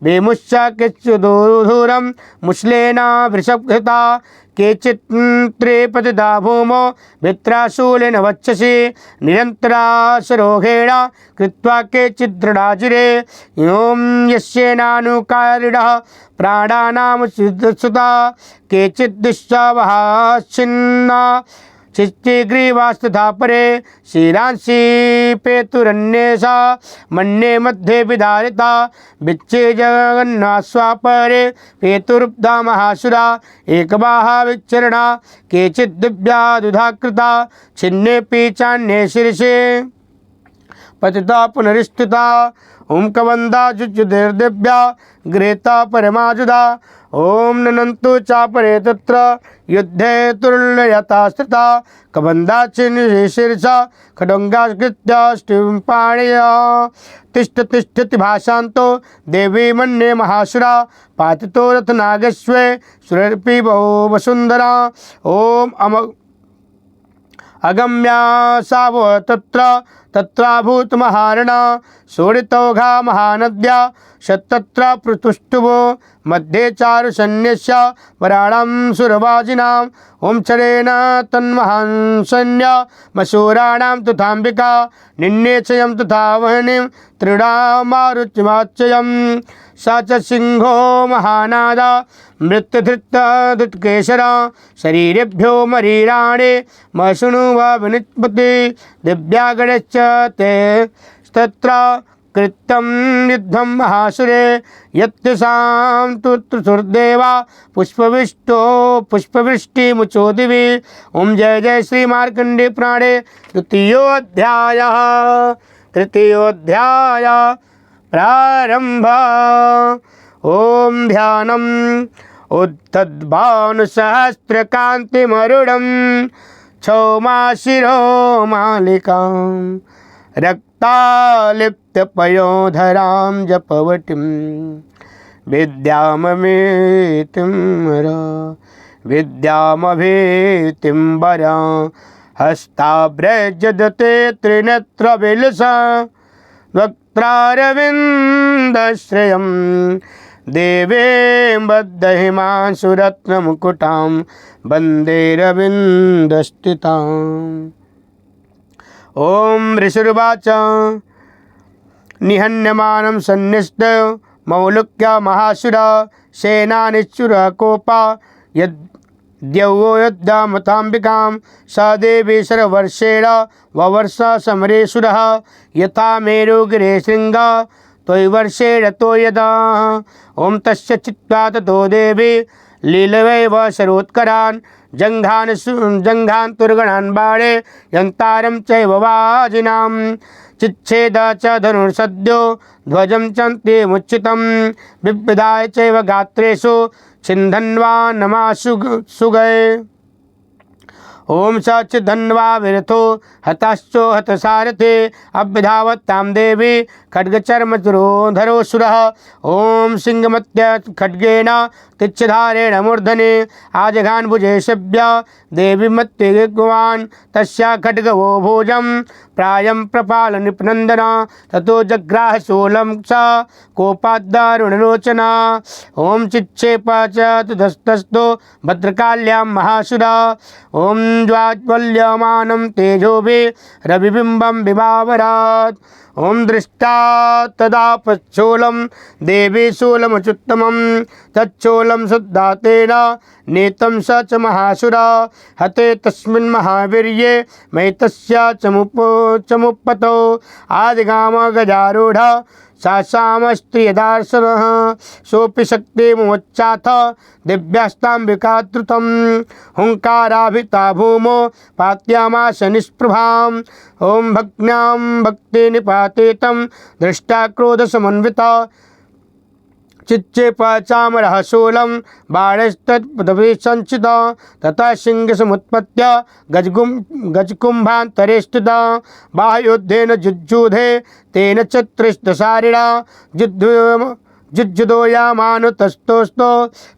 भेमुश्च किच्युदूरं मुश्लेन वृषभृता केचित् त्रिपतिदा भूमौ भित्राशूलेन वक्षसि निरन्तरासरोघेण कृत्वा केचित् दृढाजिरे ओं यस्येनानुकारिणः प्राणानां सुता केचित् दुश्चवहाच्छिन्ना चित्तिग्रीवास्तथा परे शिरांसि पेतुरन्येषा मन्ये मध्ये विधारिता बिच्छे जगन्नास्वापरे पेतुरुब्धा महासुरा एकबाहा विचरणा केचित् दिव्या दुधाकृता छिन्नेऽपि चान्ये शीर्षे पतिता पुनरिष्ठिता ओम कवंदा जुज्जुदेर्दिव्या गृहीता परमाजुदा ओम ननन्तु चापरे तत्र युद्धे तुल्ययता स्थिता कबंदा चिन्शीर्षा खड्गाकृत्याष्टिपाणया तिष्ठ तिष्ठति भाषान्तो देवी मन्ये महासुरा पातितो रथनागस्वे सुरर्पि बहु वसुंधरा ओम अगम्या साव तत्र तत्राभूत महारणा शोणितौघा महानद्या शतत्र पृथुष्टुभो मध्ये चारुसन्न्यस्य वराणां सुरवाजिनां ओं चरेण तन्महांसन्य मसूराणां तथाम्बिका निन्नेचयं तथा वह्निं त्रिडामारुचिमाच्ययं स च सिंहो महानादा मृत्युधृत्तधृत्केशरा शरीरेभ्यो मरीराणे मशृणुव विनिष्पति दिव्यागणश्च ते तत्र कृतं युद्धं महासुरे यत्सां तुर्देवा पुष्पविष्टो पुष्पवृष्टिमुचो दिवि ओम जय जय श्री मार्कंडे पुराणे तृतीयोऽध्याय प्रारंभ ओम ध्यानम् उद्धद्भानुसहस्रकान्तिमरुणं क्षौमाशिरो मालिकां रक्तालिप्तपयोधरां जपवटीं विद्यामभीतिं वरा हस्ताभ्रजदते त्रिनेत्रविलसा वक्त्रारविन्दश्रियं देवीं बद्धहिमांशुरत्नमुकुटां वन्दे रविन्दस्थिताम् ओम ऋषिर्वाच निहन्यमानं सन्निष्ट मौलुक्या महासुरा सेनानिश्चुरकोपा यद्यवोयुद्धामताम्बिकां स देवी शरवर्षेण ववर्ष समरेशुरः यथा मेरुगिरे शृङ्गा त्वयि वर्षेण तो यदा ओम तस्य चित्वा ततो देवी लीलवैव शरोत्करान् जङ्घान् तुर्गणान् बाणे यन्तारं चैव वाजिनां चिच्छेद च धनुर्सद्यो ध्वजं चन्ते मुच्चितं बिभ्यदाय चैव गात्रेषु छिन्दन्वा नमाशु सुगये। ओम सचिधन्वा विरथो हताश्चो हतसारथे अभ्यधावत्तां देवी खड्गचर्मधरोऽसुरः। ओम सिंहमत्य खड्गेन तिच्छधारेण मूर्धने आजघान भुजेशभ्य देवी मत्तिगवान् तस्या खड्गवो भोजं प्रायं प्रपाल निपनंदन ततो जग्राह शूलं च कोपाद्दारुणलोचना। ओम चिक्षेप च ततस्तस्थो भद्रकाल्यां महासुरा। ओम ज्वाज्वल्यमानं तेजोभिः रविबिम्बं विभावरात्। ओम दृष्टा तदा पच्छूलं देवी शूलमच्युत्तमं तच्छूलं शुद्धातेन नीतं स च महासुरा। हते तस्मिन् महावीर्ये मैतस्या चमुपतो आदिगाम गजारूढ़ सासामस्त्रियदार्शनः सोऽपि शक्तिमुच्चाथ दिव्यास्ताम्बिकाद्रुतं हुङ्काराभिता भूमो पात्यामास निष्प्रभाम्। ॐ भग्न्यां भक्तिनिपातेतं दृष्टा क्रोधसमन्विता चिच्चेपचामरः शूलं बाणस्तत्पदवी संचिता तथा सिंहसमुत्पत्य गजकुम्भान्तरे स्थिता। बाह्योद्धेन जुज्जुधे तेन च त्रिशतसारिणा जुज्जुदोयामानुतस्तोस्तो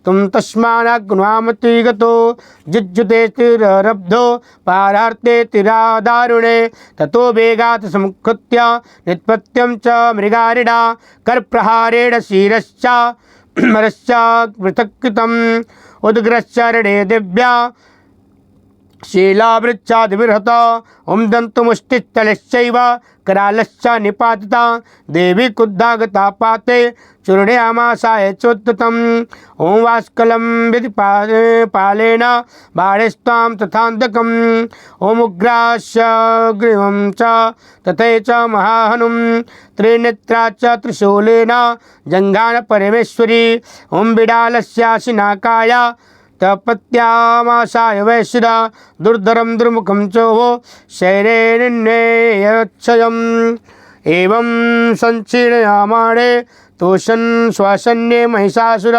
तुम तस्मानग्न्वामति गतो जुज्जुते तिररब्धो पारार्ते तिरादारुणे ततो वेगात् समुत्कृत्य नित्पत्यं च मृगारिणा करप्रहारेण शिरश्च मरश्च पृथक्कृतम् उद्ग्रश्चरणे दिव्या शीलावृच्छादिविहृत। ओम दन्तमुष्टिस्थलश्चैव करालश्च निपातिता देवी क्रुद्धागता पाते चूर्णयामासाय चोत्ततम्। ओम वास्कलं विधिपालेन बाणेस्त्वां तथान्तकम्। ओम उग्राश्च ग्रीवं च तथै च महाहनुं त्रिनेत्रा च त्रिशूलेन जङ्घान परमेश्वरी। ओम बिडालस्याशिनाकाय तपत्यामासाय वैश्यदा दुर्धरं दुर्मुखं चोहो शैरेन्नेयच्छयम्। एवं संचीर्णयामाणे तोषन् श्वासन्ये महिषासुर।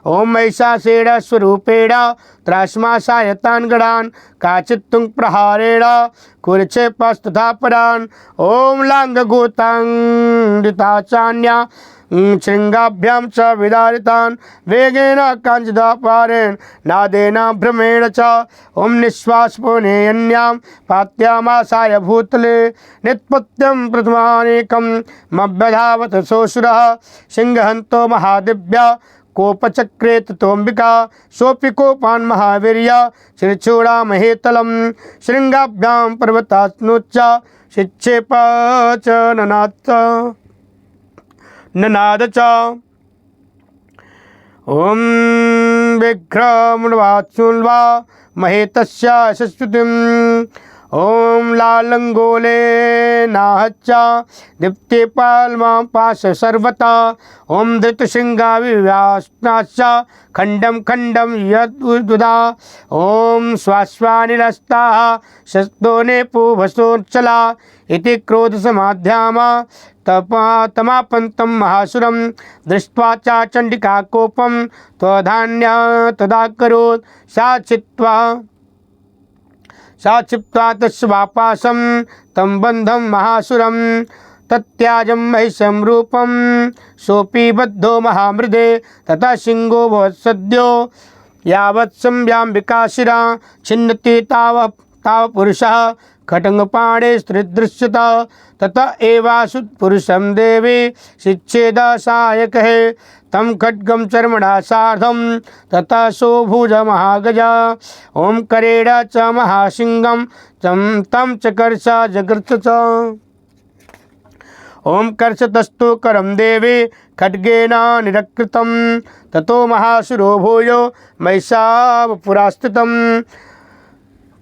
ओम महिषासेन स्वरूपेण त्रासमासाय तान् गणान् काचित्तुं प्रहारेण कुरुक्षेपस्तथा परान्। ओम लाङ्गगोताङ्गिता चान्या शृङ्गाभ्यां च विदारितान् वेगेन काञ्चिदापारेण नादेन भ्रमेण च। ओम निःश्वासपुनेयन्यां पात्यामासाय भूतले नित्पत्यं प्रथमानेकं मभ्यधावत सोऽसुरः सिंहहन्तो महादिव्या कोपचक्रे ततोऽम्बिका सोऽपि कोपान् महावीर्य शिरच्छूडा महेतलं शृङ्गाभ्यां पर्वतास्नुच्च शिक्षेप च ननाद च। ओम विघ्रमवाचुल्वा महेतस्य यशस्वितिम्। ओम लालंगोले नाहच्च दीप्ते पाल्मा पाश सर्वता। ओम धृतशृंगा विव्यास्नाश्च खंडम खंडम यद्उदा। ओम श्वाश्वानिलस्ताः शस्तोने पूभसोच्चला इति क्रोधसमाध्यामा तमापन्तं महासुरं दृष्ट्वा च चण्डिका कोपं त्वधान्य तदाकरोत् सा क्षिप्त्वा तस्य वापासं तं बन्धं महासुरं तत्याजं महिषं रूपं सोऽपि बद्धो महामृदे तथा सिंहो भवत्सद्यो यावत् संव्याम्बिका शिरा छिन्नति ताव पुरुषः खड्गपाणे स्त्रीदृश्यता तथा एवासु पुरुषं देवी शिच्छेदसायकः तं खड्गं चर्मणा सार्धं तथा सोऽभुज महागजा। ओम करेण च महासिंहं तं चकर्ष जगृत च। ओम कर्षतस्तु करं देवी खड्गेन निरकृतं ततो महासुरो भूयो महिषावपुरा स्थितम्।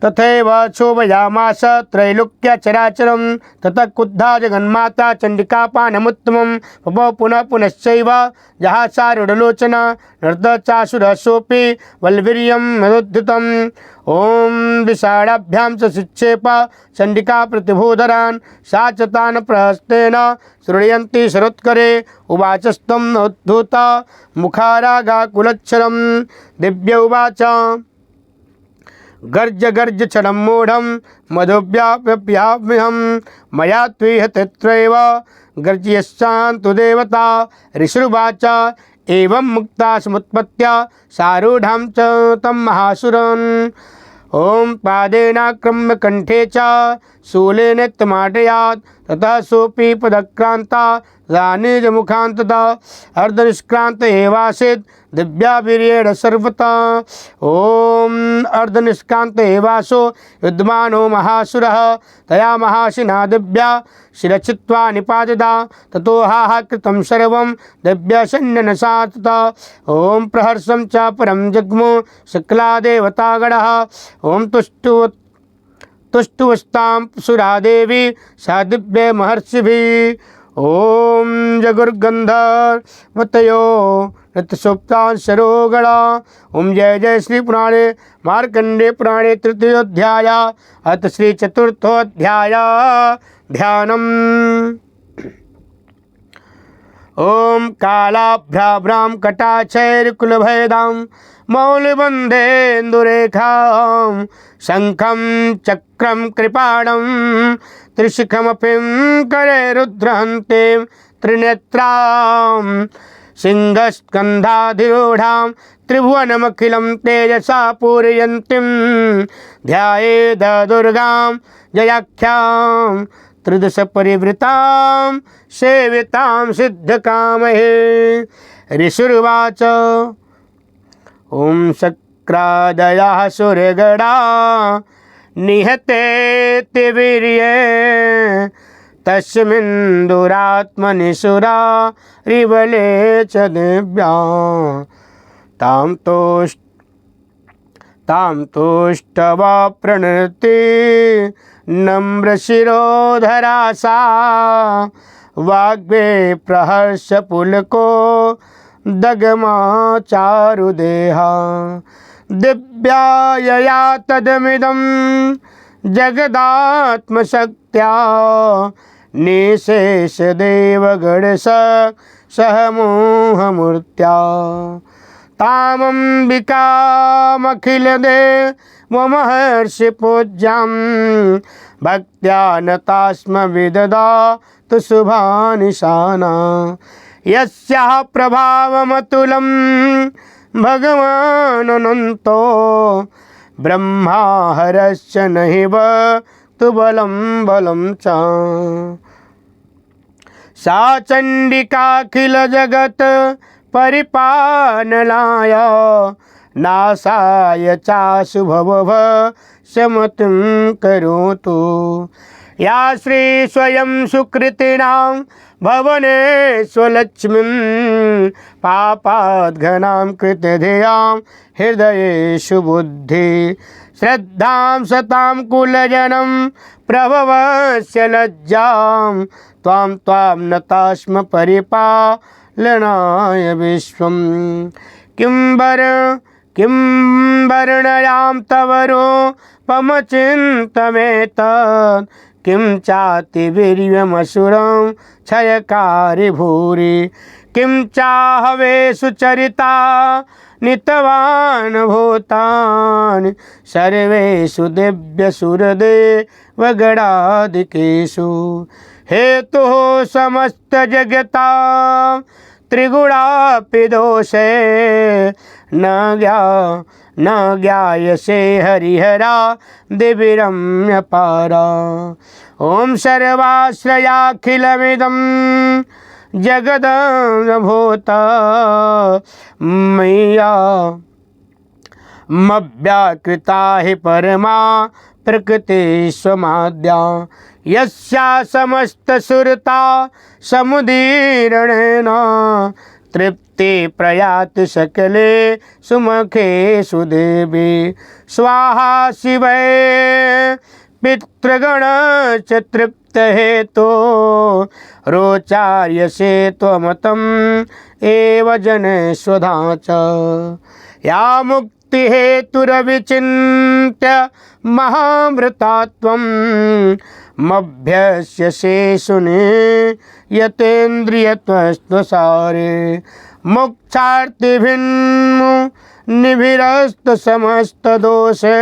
तथैव क्षोभयामास त्रैलोक्यचराचरं ततः क्रुद्धा जगन्माता चण्डिकापानमुत्तमं पपौ पुनः पुनश्चैव जहासारूढलोचना नर्तचासुरसोऽपि बलवीर्यं मदोद्धतं ॐ विषाणाभ्यां च शिक्षेप चण्डिका प्रतिभूधरान् सा च तान् प्रहस्तेन श्रुण्यन्ति शरोत्करे उवाचस्त्वम् उद्धूत मुखारागाकुलच्छरं दिव्य उवाच गर्ज गर्ज क्षणं मूढं मधुव्याप्याम्यहं मया त्विह तत्रैव गर्जयश्चान्तु देवता ऋषिरुवाच एवं मुक्ता समुत्पत्य सारूढां च तं महासुरन् ॐ पादेनाक्रम्य कण्ठे च शूलेन तमाटयात् ततः सोऽपि पदक्रान्ता रानीजमुखान्ततः अर्धनिष्क्रान्त एवासीत् दिव्यावीर्येण सर्वथा ॐ अर्धनिष्क्रान्त एवासो युध्यमानो महासुरः तया महाशिना दिव्या शिरचित्वा निपातिता ततो हा कृतं सर्वं दिव्यसैन्यनसा तथा ॐ प्रहर्षं च परं जग्मु शुक्ला देवतागणः ॐ तुष्टुवस्तां सुरादेवी सा दिव्य महर्षिभिः ॐ जगुर्गन्धर्वतयो नृत्यसुप्तां सरोगणा ॐ जय जय श्री पुराणे मार्कण्डे पुराणे तृतीयोऽध्याय अथ श्री चतुर्थोऽध्याय ध्यानम् ॐ कालाभ्राभ्रां कटाक्षैर्कुलभेदां मौलिबन्धेन्दुरेखां शङ्खं चक्रं कृपाणं त्रिशिखमपिं करे रुद्रहन्तीं त्रिनेत्रां सिंहस्कन्धाधिरूढां त्रिभुवनमखिलं तेजसा पूरयन्तीं ध्यायेद दुर्गां जयाख्यां त्रिदश परिवृतां सेवितां सिद्धकामहे ऋषिरुवाच ॐ शक्रादयः सुरगणा निहते तिवीर्ये तस्मिन्दुरात्मनि सुरा रिवले च दिव्या तां तुष्टवा प्रणति नम्रशिरोधरा सा वाग्वे प्रहर्षपुलको दगमा चारुदेहा दिव्यायया तदमिदं जगदात्मशक्त्या निशेषदेवगणस सहमोहमूर्त्या तामम्बिकामखिलदेवमहर्षिपूज्यां भक्त्या नतास्म विददातु शुभानिशाना यस्याः प्रभावमतुलं भगवानन्तो ब्रह्मा हरश्च नैव तु बलं च सा चण्डिकाखिल जगत् परिपालनाय नाशाय चाशु भवभ समतिं करोतु या श्री स्वयं सुकृतिनां भवने स्वलक्ष्मीं पापाद्घनां कृतधियां हृदयेषु बुद्धि श्रद्धां सतां कुलजनं प्रभवस्य लज्जां त्वां नतास्म परिपालनाय विश्वं किं वर्णयां तव रूपमचिन्तमेतत् किं चाति वीर्यमसुरं क्षयकारि भूरि किं चाहवेषु चरिता नितवान् भूतानि सर्वेषु दिव्यसुरदेवगणादिकेषु हेतुः समस्तजगतां त्रिगुणापि दोषे न ज्ञायसे हरिहरा दिविरम्यपारा ॐ सर्वाश्रयाखिलमिदं जगदभूत मय्या मव्याकृता हि परमा प्रकृतिस्वमाद्या यस्या समस्तसुरता समुदीर्णेन तृप्ति प्रयाति सकले सुमुखे सुदेवी स्वाहा शिवै पितृगण च तृप्त हेतो रोचार्यसे त्वमतम् एव जन स्वधा च या मुक्ति हेतुरविचिन्त्य महामृता त्वं मभ्यस्यसे सुने यतेन्द्रियत्वसारे मोक्षार्थिभिन्मु निभिरस्त समस्त दोषे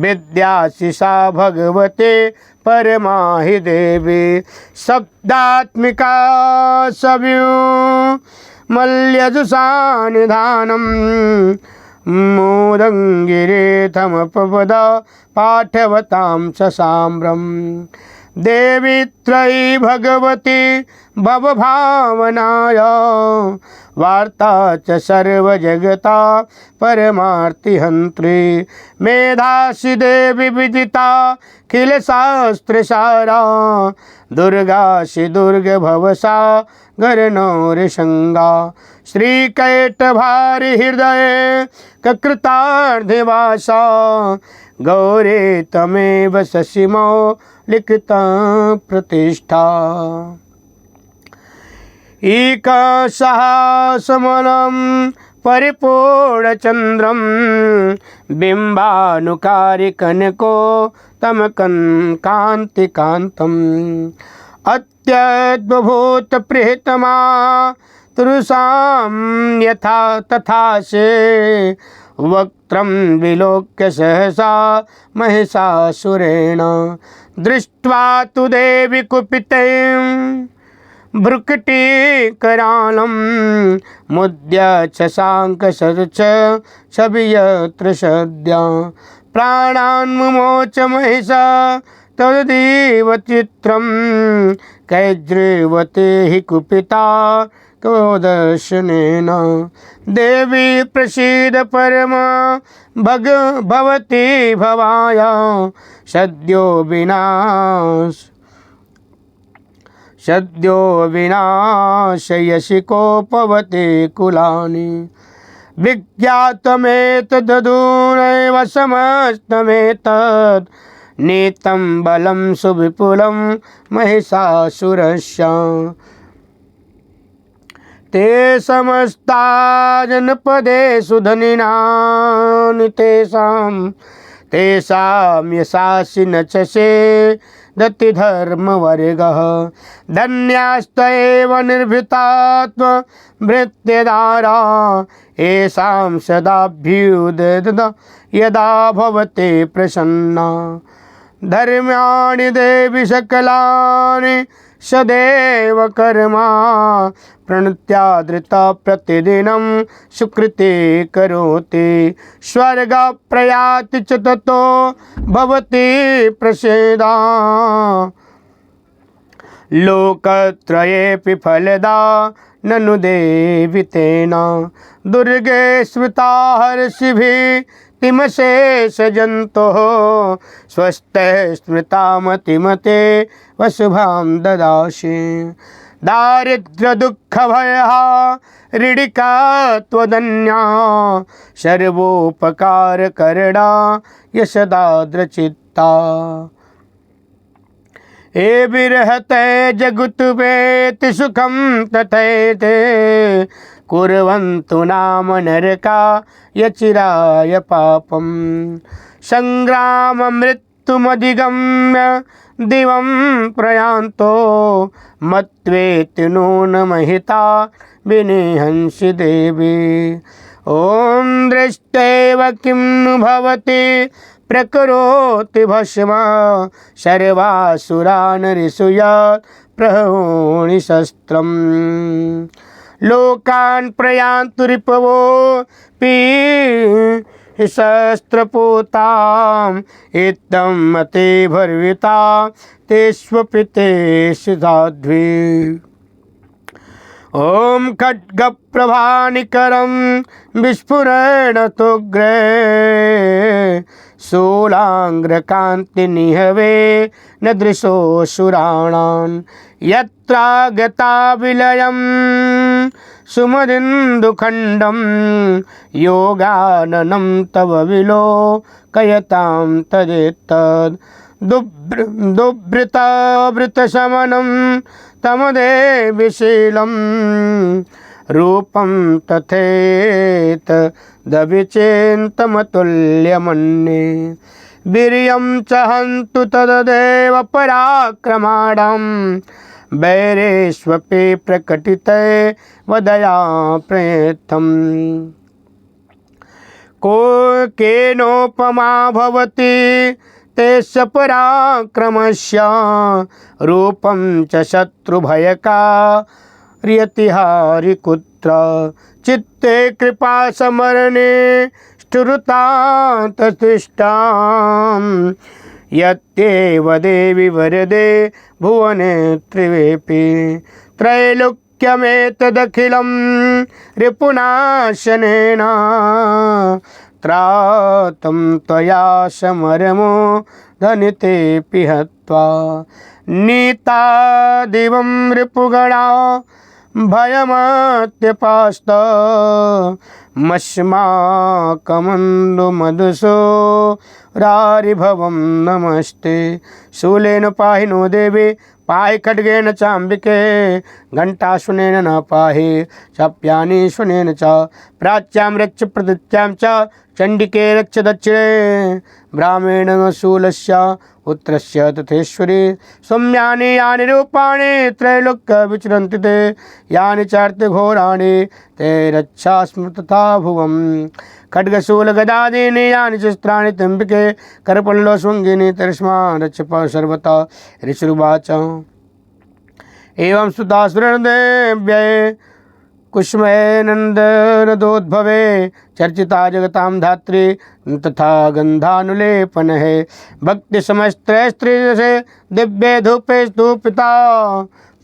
विद्यासि सा भगवते परमाहि देवी शब्दात्मिका सव्यू मल्यजुषा निधानम् मोदङ्गिरेथमपपद पाठवतां च साम्रम् देवी त्रयी भगवती भवभावनाय वार्ता च सर्वजगता परमार्तिहन्त्री मेधासि देवी विदिता किल शास्त्रसारा दुर्गासि दुर्गभवसा गरनौरसंगा श्रीकैटभारि हृदय ककृतार्धिवासा गौरे तमेव शशिमो लिखिता प्रतिष्ठा एकसहस्रमलं परिपूर्णचन्द्रं बिम्बानुकारिकनको तमकान्तिकान्तम् अत्यद्भुतप्रियतमा तुरुषां यथा तथा से वक्त्रं विलोक्य सहसा महिषासुरेण दृष्ट्वा तु देवी कुपितं भ्रुकुटीकरालं मुद्य च शाङ्कशच छवियत्र सद्या प्राणान् मुमोच महिषा तदेव चित्रं कैज्रेवते हि कुपिता दर्शनेन देवी प्रसीद परमा भगवती भवाया सद्यो विनाशयसि कोपवते कुलानि विज्ञातमेतदधूनैव समस्तमेतत् नीतं बलं सुविपुलं महिषासुरस्य ते समस्ता जनपदेषु धनिनानि तेषां यशासि न च से दति धर्मवर्गः धन्यास्त एव निर्भृतात्मभृत्यदारा येषां सदाभ्युदयद यदा भवते प्रसन्ना धर्म्याणि देवि सकलानि सदैव कर्मा प्रणत्यादृता प्रतिदिनं सुकृते करोति स्वर्ग प्रयाति च ततो भवति प्रसेदा लोकत्रयेऽपि फलदा ननु देवि तेन दुर्गे स्मृता हर्षिभिः तिमशेषजन्तोः स्वस्ते स्मृता मतिमते वसुभां ददासि दारिद्र्यदुःखभयहा ऋडिका त्वदन्या सर्वोपकारकरणा यशदाद्रचित्ता हे विरहते जगुतुवेति सुखं तथैते कुर्वन्तु नाम नरका यचिराय पापं संग्राममृत्युमधिगम्य दिवं प्रयान्तो मत्वेति नूनमहिता विनिहंसि देवी ॐ दृष्टैव किं नु भवति प्रकरोति भस्म सर्वासुरानरिषुया प्रहूणि शस्त्रम् लोकान् प्रयान्तु रिपवो शस्त्रपूताम् इत्थं मते भर्विता तेष्वपि ते साध्वी ओम खड्गप्रभानिकरं विस्फुरणतुग्रे शूलाग्रकान्तिनिहवे न दृशोऽसुराणां यत्रागता विलयं सुमदिन्दुखण्डं योगाननं तव विलोकयतां तदेतद् दुभृतावृतशमनं तमदेविशीलं रूपं तथेतदविचिन्तमतुल्यमन्ये वीर्यं च हन्तु तददेव पराक्रमाणां वैरेष्वपि प्रकटिते वदया प्रयत्थम् को केनोपमा भवति तेस्य पराक्रमस्य रूपं च शत्रुभयकार्यतिहारिकुत्र चित्ते कृपा समरणे स्फुरतान्ततिष्ठां यत्येव देवि वरदे भुवने त्रिवेपि त्रैलोक्यमेतदखिलं रिपुनाशनेन त्रातं त्वया समरमो धनितेऽपि हत्वा नीता दिवं रिपुगणा भयमत्यपास्त मश्माकमन्दुमधुसूरारिभवं नमस्ते शूलेन पाहि नो देवी पाहि खड्गेन चाम्बिके घण्टाशुनेन न पाहि शप्यानीशुनेन च प्राच्यां रक्ष प्रदत्यां च चण्डिके रक्ष दक्षिणे ब्राह्मेण शूलस्य उत्तरस्य तथेश्वरी सौम्यानि यानि रूपाणि त्रैलोक्य विचरन्ति ते यानि चार्थ घोराणि ते रक्षास्म तथा भुवम् खड्गशूलगदादीनि यानि शस्त्राणि त्र्यम्बिके करपल्लो शृङ्गिनि तरिष्मा रक्ष सर्वथा ऋषिरुवाच एवं सुतासुरदेव्यै कुष्मैनन्दनदोद्भवे चर्चिता जगतां धात्री तथा गन्धानुलेपनः भक्तिसमस्त्रैस्त्रिदशे दिव्ये धूपे स्तूपिता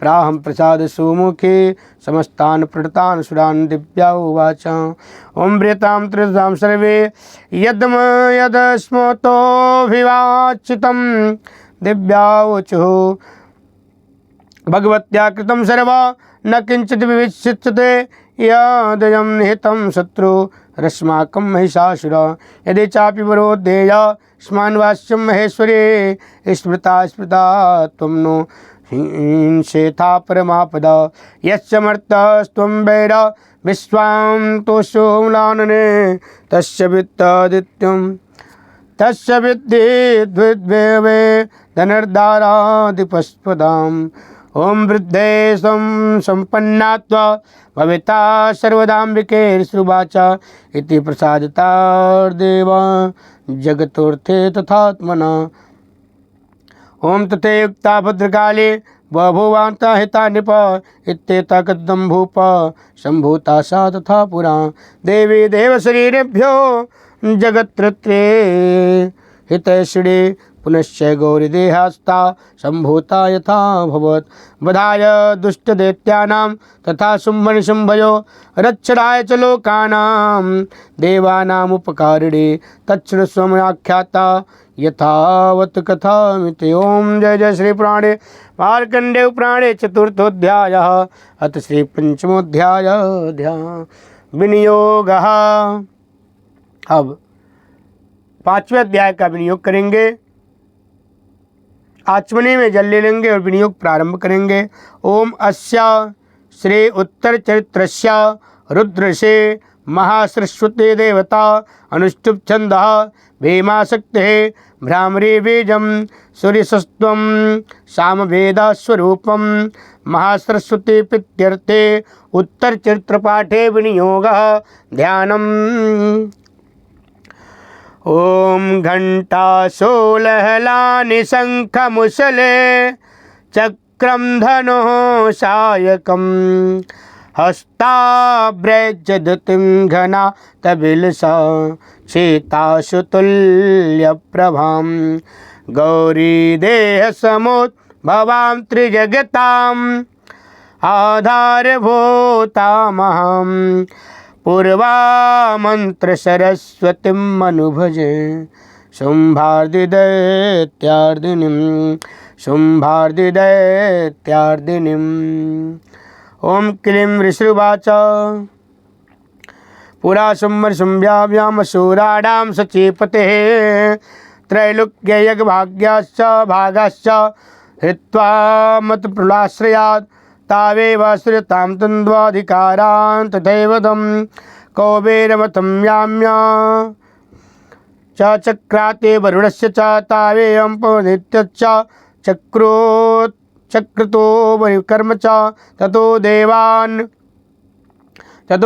प्राहं प्रसाद सुमुखी समस्तान् प्रणतान् सुरान् दिव्या उवाच ओं प्रियतां त्रिदशां सर्वे यदस्मतोऽभिवाचितं दिव्यावचुः भगवत्या कृतं सर्वा न किंचित् विविच्यते यदयं निहितं शत्रु रश्माकं महिषासुर यदि चापि वरोधेया स्मान्वास्यं महेश्वरे स्मृता स्मृता त्वं नो हिंसेथा परमापद यस्मर्तस्त्वं वैर विश्वां तोषोम्लानने तस्य वित्तादित्यं तस्य विद्धि द्विद्वेवे धनुर्धारादिपस्पदाम् ओं वृद्धे संपन्नात्वा भविता सर्वदाम्बिके ऋषिरुवाच इति प्रसादितार्देवा जगतोऽर्थे तथात्मना ओं तथैयुक्ता भद्रकाले बभूवान्ता हिता नृप इत्येता कथं भूप सम्भूता सा तथा पुरा देवी देवशरीरेभ्यो जगत्त्रत्रे हितैषिणे पुनश्च गौरीदेहास्ता सम्भूता यथा भवत् वधाय दुष्टदैत्यानां तथा शुम्भनिशुम्भयो रक्षणाय च लोकानां देवानामुपकारिणे तच्छृण्वस्वाख्याता यथावत् कथामिति। ओं जय जय श्री पुराणे मार्कण्डेय पुराणे चतुर्थोऽध्यायः अथ श्री पंचमोऽध्यायः विनियोगः। अब पांचवें अध्याय का विनियोग करेंगे। आचमनी में जल ले लेंगे और विनियोग प्रारंभ करेंगे। ओम अस्या श्री उत्तर चरित्रस्य रुद्रशे महासरस्वती देवता अनुष्टुप छंदः भीमाशक्तिः भ्रामरी बीजं सूर्यसस्त्वं सामवेदा स्वरूपं महासरस्वती प्रीत्यर्थे उत्तर चरित्र पाठे विनियोगः ध्यानम्। ओम घंटाशूलहलानि शंखमुसले चक्रं धनुः सायकं हस्ताभ्रजधृतिं घना तबिलसा शीताशुतुल्यप्रभां गौरी देहसमुद्भवां त्रिजगतां आधारभूतामहं पूर्वामन्त्र सरस्वतीम् अनुभजे शुम्भार्दिदैत्यार्दिनीम्। ओम क्लीं ऋषिर्वाच पुरा शुम्भ्याभ्याम शूराणां सचीपतेः त्रैलोक्ययज्ञभाग्याश्च भागाश्च हृत्वा मत्प्रलाश्रयात् तावेव श्रितां तन्द्वाधिकारान् तथैव तं कौबेरमतं याम्य च चक्राते वरुणस्य च तावेयं पवनित्यश्च चक्रतो कर्म च ततो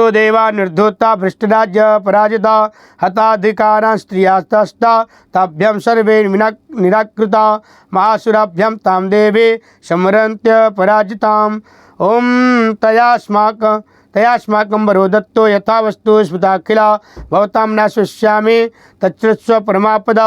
देवान् निर्धूता भ्रष्टराज्य पराजिता हताधिकारान् स्त्रियास्तस्ता ताभ्यां सर्वे निराकृता महासुराभ्यां तां देवी समरन्त्य पराजिताम्। ओम तयास्माकं वरो दत्तो यथा वस्तु स्मृताखिला भवतां न शुष्यामि तच्छ्रुत्स्व परमापद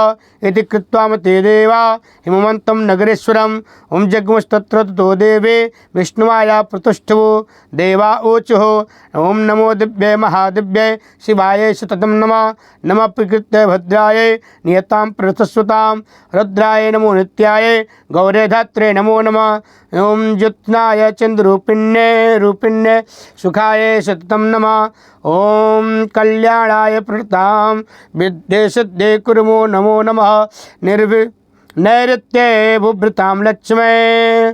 इति कृत्वा मते देवा हिमवन्तं नगरेश्वरम्। ओम जग्मुस्तत्र ततो देवे विष्णुमाया प्रतुष्टवो देवा ऊचुः ओम नमो दिव्यै महादिव्यै शिवाय सततं नमः। नमः प्रकृत्यै भद्राय नियतां प्रतस्वतां रुद्राय नमो नित्याय गौरे धात्रे नमो नमः। ओम ज्योत्स्नाय चन्द्ररूपिण्ये सुखाय सततं नमः। ओम कल्याणाय प्रतां विद्ये सिद्धे कुर्मो नमो नमः। नैऋत्ये बुभृतां लक्ष्मै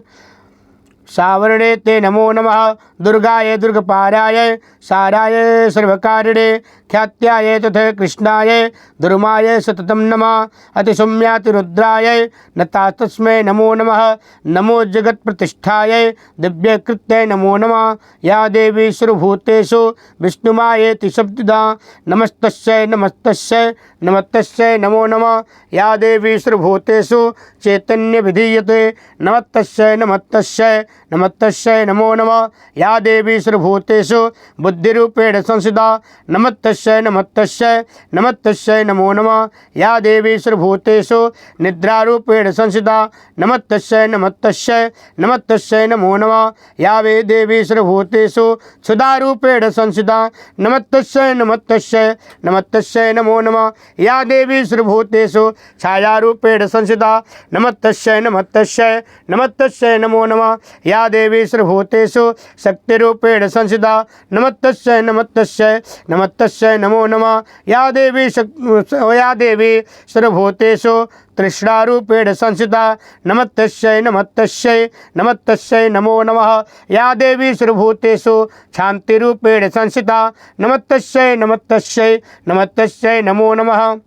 सावर्णे ते नमो नमः। दुर्गाय दुर्गपाराय साराय सर्वकारिणे ख्यात्याय तथा कृष्णाय दुर्माय सततं नमः। अतिसौम्यातिरुद्राय नतास्तस्मै नमो नमः। नमो जगत्प्रतिष्ठाय दिव्यकृत्यै नमो नमः। या देवी सर्वभूतेषु विष्णुमायेति शब्ददा नमस्तस्यै नमस्तस्यै नमस्तस्यै नमो नमः। या देवी सर्वभूतेषु चैतन्यविधीयते नमस्तस्यै नमस्तस्यै नमस्तस्यै नमो नमः। या देवी सर्वभूतेषु बुद्धिरूपेण संस्थिता नमस्तस्यै नमस्तस्यै नमस्तस्यै नमो नमः। या देवी सर्वभूतेषु निद्रारूपेण संस्थिता नमस्तस्यै नमस्तस्यै नमस्तस्यै नमो नमः। या वे देवी सर्वभूतेषु क्षुधारूपेण संस्थिता नमस्तस्यै नमस्तस्यै नमस्तस्यै नमो नमः। या देवी सर्वभूतेषु छायारूपेण संस्थिता नमस्तस्यै नमस्तस्यै नमस्तस्यै नमो नमः। या देवी सर्वभूतेषु शक्तिरूपेण संस्थिता नमस्तस्यै नमस्तस्यै नमस्तस्यै नमो नमः। या देवी सर्वभूतेषु तृष्णारूपेण संस्थिता नमस्तस्यै नमस्तस्यै नमस्तस्यै नमो नमः। या देवी सर्वभूतेषु शान्तिरूपेण संस्थिता नमस्तस्यै नमस्तस्यै नमस्तस्यै नमो नमः।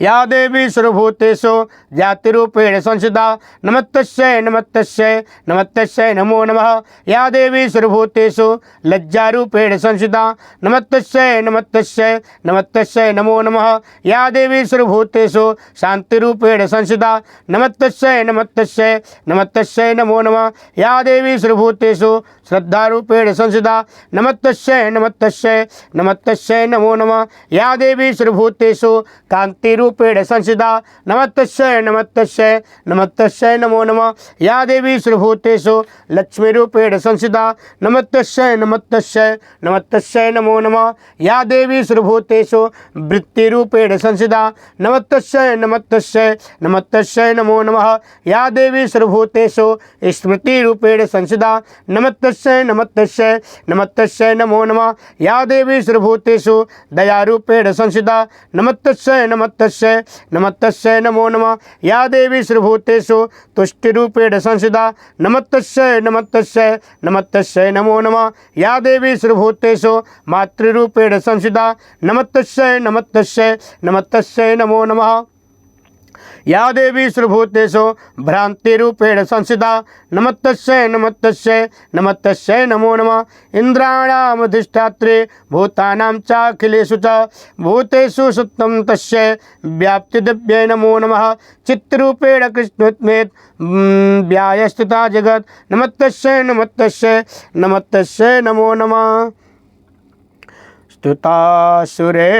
या देवी सर्वभूतेषु जातिरूपेण संस्थिता नमस्तस्यै नमस्तस्यै नमस्तस्यै नमो नमः। या देवी सर्वभूतेषु लज्जारूपेण संस्थिता नमस्तस्यै नमस्तस्यै नमस्तस्यै नमो नमः। या देवी सर्वभूतेषु शान्तिरूपेण संस्थिता नमस्तस्यै नमस्तस्यै नमस्तस्यै नमो नमः। या देवी सर्वभूतेषु श्रद्धारूपेण संस्थिता नमस्तस्यै नमस्तस्यै नमस्तस्यै नमो नमः। या देवी सर्वभूतेषु कान्तिरूपेण संस्थिता नमस्तस्यै नमस्तस्यै नमस्तस्यै नमो नमः। या देवी सर्वभूतेषु लक्ष्मीरूपेण संस्थिता नमस्तस्यै नमस्तस्यै नमस्तस्यै नमो नमः। या देवी सर्वभूतेषु वृत्तिरूपेण संस्थिता नमस्तस्यै नमस्तस्यै नमस्तस्यै नमो नमः। या देवी सर्वभूतेषु स्मृतिरूपेण संस्थिता नमस्तस्यै नमस्तस्यै नमस्तस्यै नमो नमः। या देवी सर्वभूतेषु दयारूपेण संस्थिता नमस्तस्यै नमस्तस्यै नमस्तस्यै नमो नमः। या देवी सर्वभूतेषु तुष्टिरूपेण संस्थिता नमस्तस्यै नमस्तस्यै नमस्तस्यै नमो नमः। या देवी सर्वभूतेषु मातृरूपेण संस्थिता नमस्तस्यै नमस्तस्यै नमस्तस्यै नमो नमः। या देवी सर्वभूतेषु भ्रांतिरूपेण संस्थिता नमस्तस्यै नमस्तस्यै नमस्तस्यै नमो नमः। इंद्राणामधिष्ठात्रे भूतानां चाखिलेषु च भूतेषु सुप्तं तस्यै व्याप्तिदिव्यै नमो नमः। चित्तरूपेण कृष्णोत्मेत व्यायस्थिता जगत् नमस्तस्यै नमस्तस्यै नमस्तस्यै नमो नमः। स्तुतासुरे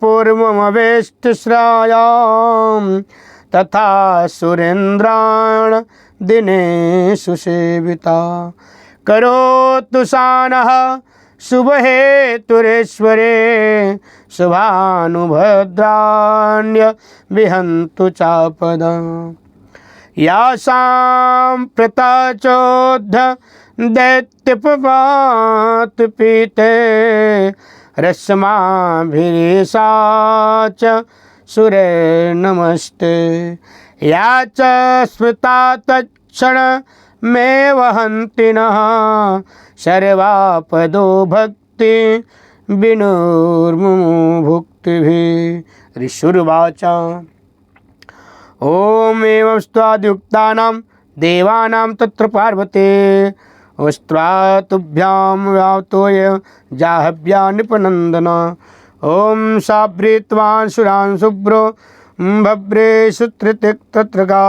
पूर्वमवेष्टिश्रायां तथा सुरेन्द्राण दिनेषु सेविता करोतु सानः शुभहेतुरेश्वरे शुभानुभद्राण्य विहन्तु चापदम् यासां प्रताचोद्ध दैत्यपपात पीते रश्माभिरेषा च सुरे नमस्ते या च स्मृता तत्क्षण मे वहन्ति नः सर्वापदो भक्ति विनुर्मुमुभुक्तिभिः। ऋषुर्वाच ओम एवं स्वाद्युक्तानां देवानां तत्र पार्वते वस्त्वातुभ्यां व्याप्तोय जाहव्या नृपनन्दन ओम साभृत्वान् सुरान् शुभ्रो भव्रे सूत्रतिक्तत्र गा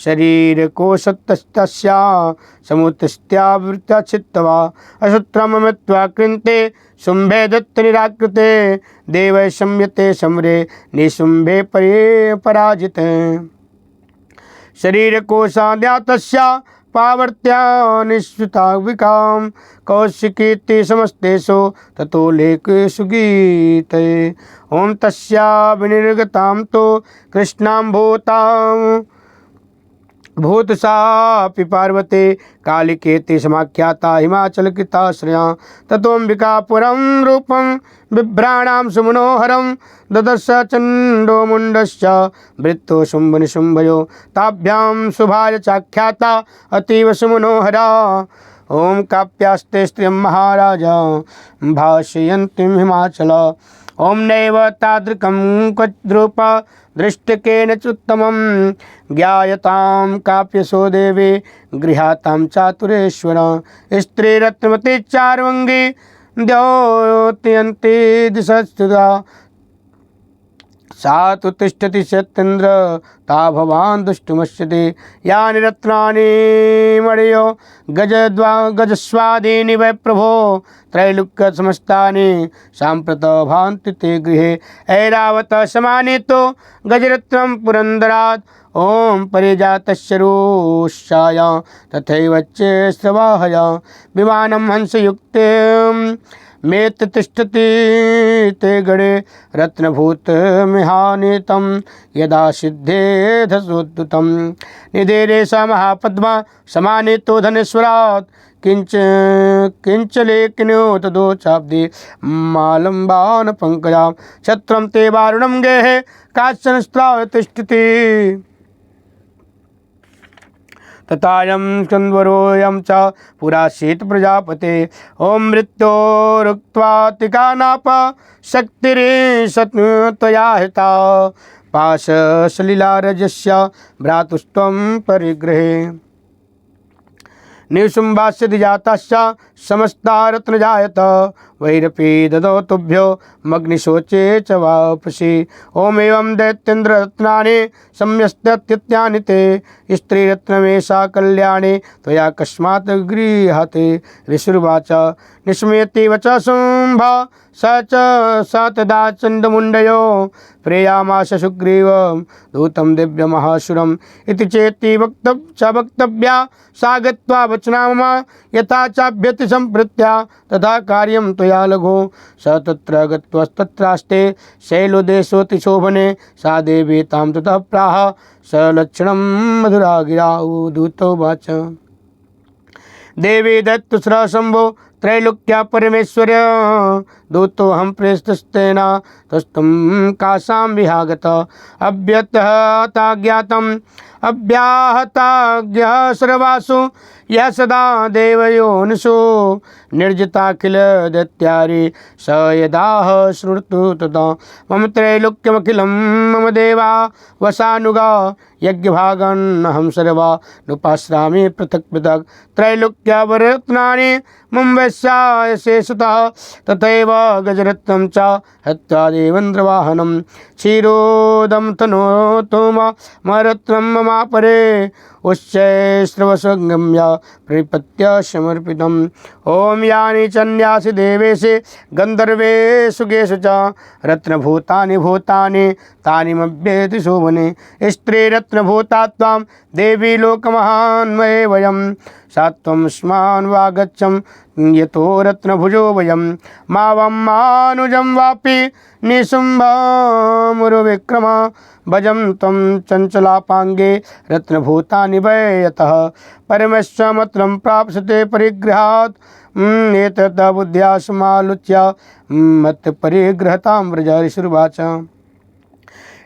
शरीरकोशतस्तस्या समुत्स्त्यावृत्या चित्तवा असूत्रममित्वा कृन्ते शुम्भे दत्तनिराकृते देवै संयते समरे निशुम्भे परे पराजिते शरीरकोशाद्यातस्या पावर्त्या निश्चिताविकां कौशिकीति समस्तेषु ततो लेखेषु गीते ओम तस्या विनिर्गतां तो कृष्णां भूतसापि पार्वते कालिकेति समाख्याता हिमाचलकृताश्रया ततोऽम्बिकापुरं रूपं बिभ्राणां सुमनोहरं ददर्श चण्डो मुण्डश्च वृत्तो शुम्भनिशुम्भयो ताभ्यां शुभाय चाख्याता अतीव सुमनोहरा ओम काप्यास्ते स्त्रियं महाराज भाषयन्तीं हिमाचल ओम नैव तादृकं क्वचिद्रूप दृष्टकेन चुत्तमं ज्ञायतां काप्यसो देवी गृहातां चातुरेश्वर स्त्रीरत्नवती चार्वङ्गी द्योतयन्ती दिशस्तुता सा तु तिष्ठति शतेन्द्र ता भवान् दुष्टुमस्यति यानि रत्नानि मणयो गजस्वादीनि वै प्रभो त्रैलोक्यसमस्तानि साम्प्रत भान्ति ते गृहे ऐरावत समानीतो गजरत्नं पुरन्दरात् ओम परिजातस्य रोषाया तथैव च श्रवाहया विमानं हंसयुक्तं मेत तिष्ठति ते गणे रत्नभूतमिहानितं यदा सिद्धेधसोद्धुतं निधेरेशा महापद्मा समानीतो धनेश्वरात् किंच लेखिनो तदो चाब्दे मालम्बान पंकजां छत्रं ते वारुणं गेहे काचन स्त्राव तिष्ठति तथायं स्कंदवरोऽयं च पुरासीत् प्रजापते ओम मृत्योरुक्त्वातिकानाप शक्तिरेषत्वया हिता पाशसलिलारजस्य भ्रातुस्त्वं परिगृहे निशुम्भास्य द्विजातस्य समस्ता रत्नजायत वैरपि ददौ तुभ्यो मग्निशोचे च वापसि ओम एवं दैत्येन्द्र रत्नानि सम्यस्तत्यत्यानि ते स्त्रीरत्नमेषा कल्याणे त्वया कस्मात् गृह्यते ऋषुर्वाच निस्मयति वच शुम्भ स तदा चण्डमुण्डयो प्रेयामास सुग्रीवं दूतं दिव्यमहासुरम् इति चेति वक्तव्या सा गत्वा वचना मम यथा चाभ्यति सम्प्रत्या तथा कार्यं त्वया लघु स तत्र गत्वस्तत्रास्ते शैलोदेशोऽति शोभने सा देवी तां ततः प्राह स लक्षणं मधुरा गिरा दूतोवाच देवी दैत्यसुरः शम्भो त्रैलोक्या परमेश्वर्य दूतोऽहं प्रेष्ठस्तेन तस्तं कासां विहागत अव्याहताज्ञः सर्वासु यः सदा देवयोनिषु निर्जिताखिल दैत्यारि स यदाह शृणुतु तदा मम त्रैलोक्यमखिलं मम देवा वसानुगा यज्ञभागान्नहं सर्वा नुपाश्रामि पृथक् पृथक् त्रैलोक्यावरत्नानि मम वैश्याय शेषतः तथैव गजरत्नं च हत्वा देवेन्द्रवाहनं क्षीरोदं तनोतु मरत्नं ममापरे उच्चैस्रवसंगम्य प्रणिपत्य समर्पितम् ओम यानि चन्यासि देवेशे गन्धर्वेषु गेषु च रत्नभूतानि भूतानि तानि मभ्येति शोभने स्त्रीरत्नभूता त्वां देवी लोकमहान्वये वयं सात्वं स्मान् वागच्छं यतो रत्नभुजो वयं मावं मानुजं वापि निशुम्भमुरुविक्रम भजं त्वं चञ्चलापाङ्गे रत्नभूतानि वै यतः परमेश्वरमत्रं प्राप्स्यते परिग्रहात् एतद् बुद्ध्या समालोच्य मत्परिग्रहतां व्रज। ऋषिरुवाच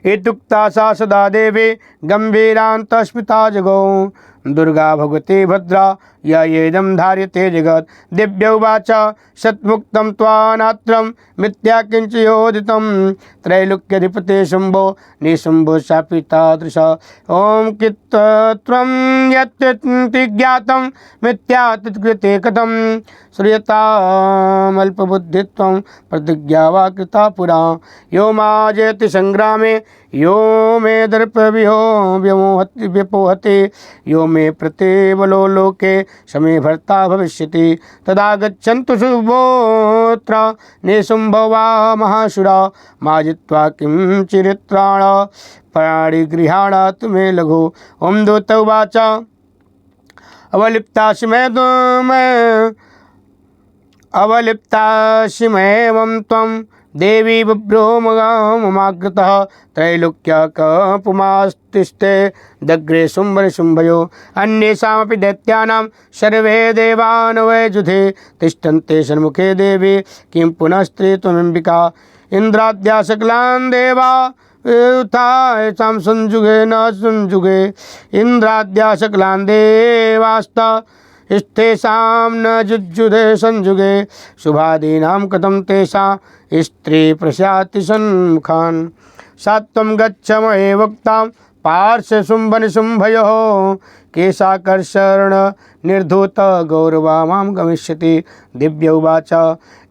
इत्युक्ता सा सदा देवी गम्भीरान्तस्मिता जगौ दुर्गा भगवती भद्रा या येदं धार्यते जगत्। दिव्य उवाच सत्मुक्तं त्वानात्रं मिथ्या किञ्च योदितं त्रैलोक्याधिपते शुम्भो निशुम्भो शापि तादृश। ॐ कित्त्वं यत्ति ज्ञातं मिथ्या तत्कृते कथं श्रूयतामल्पबुद्धित्वं प्रतिज्ञा वा कृता पुरा। यो मा जयति संग्रामे यो मे दर्पविहो व्यपोहते यो मे प्रतिबलो लोके समे भर्ता भविष्यति। तदा गच्छन्तु शुभोऽत्र निशुम्भो वा महाशुरा मा जित्वा किं चरित्राण प्राणिगृहाणात् मे लघु। ॐ दूत उवाच अवलिप्ताशिमेवं त्वं देवी बभ्रूममागतः त्रैलोक्यकपुमास्तिष्ठे दग्रे शुम्भनिशुम्भयो अन्येषामपि दैत्यानां सर्वे देवान् वैजुधे तिष्ठन्ते षण्मुखे देवी किं पुनस्त्री त्वमम्बिका। इन्द्राद्या सकलान् देवा येषां संयुगे न संयुगे इन्द्राद्या सकलान् देवास्ता स्तेषां न जुज्जुधे संयुगे शुभादीनां कथं तेषां स्त्री प्रस्याति सन्मुखान्। सात्वं गच्छ महेवक्तां पार्श्वशुम्भनिशुम्भयोः केशाकर्षण निर्धूत गौरवा मां गमिष्यति। दिव्य उवाच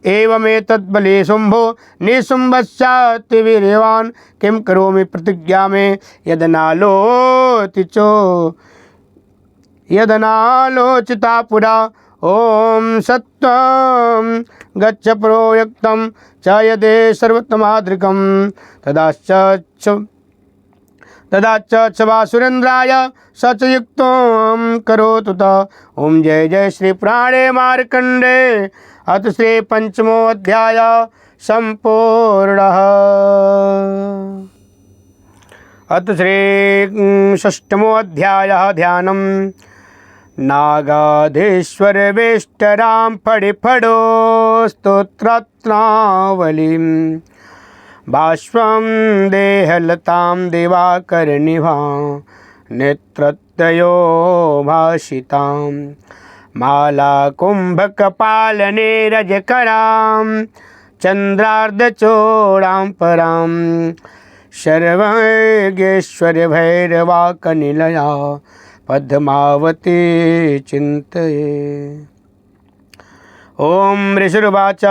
एवमेतद्बले शुम्भो निशुम्भस्याति वीर्यवान् किं करोमि प्रतिज्ञा मे यदनालोचिता पुरा। ॐ सत्वं गच्छ प्रोक्तं च यदे सर्वोत्तमादृकं तदाच वासुरेन्द्राय स च युक्तं करोतु त। ॐ जय जय श्री प्राणे मार्कण्डे अथ श्री पंचमोऽध्याय सम्पूर्णः। अथ श्री षष्ठमोऽध्यायः ध्यानम्। नागाधीश्वरवेष्टरां फडिफडो स्तोत्रत्नावलीं बाष्पं देहलतां दिवाकरनिभा नेत्रत्रयो भाषितां मालाकुम्भकपालनीरजकरां चन्द्रार्धचूडां परां सर्वज्ञेश्वर्यभैरवाकनिलया पद्मावती चिन्तये। ॐ ऋषिरुवाच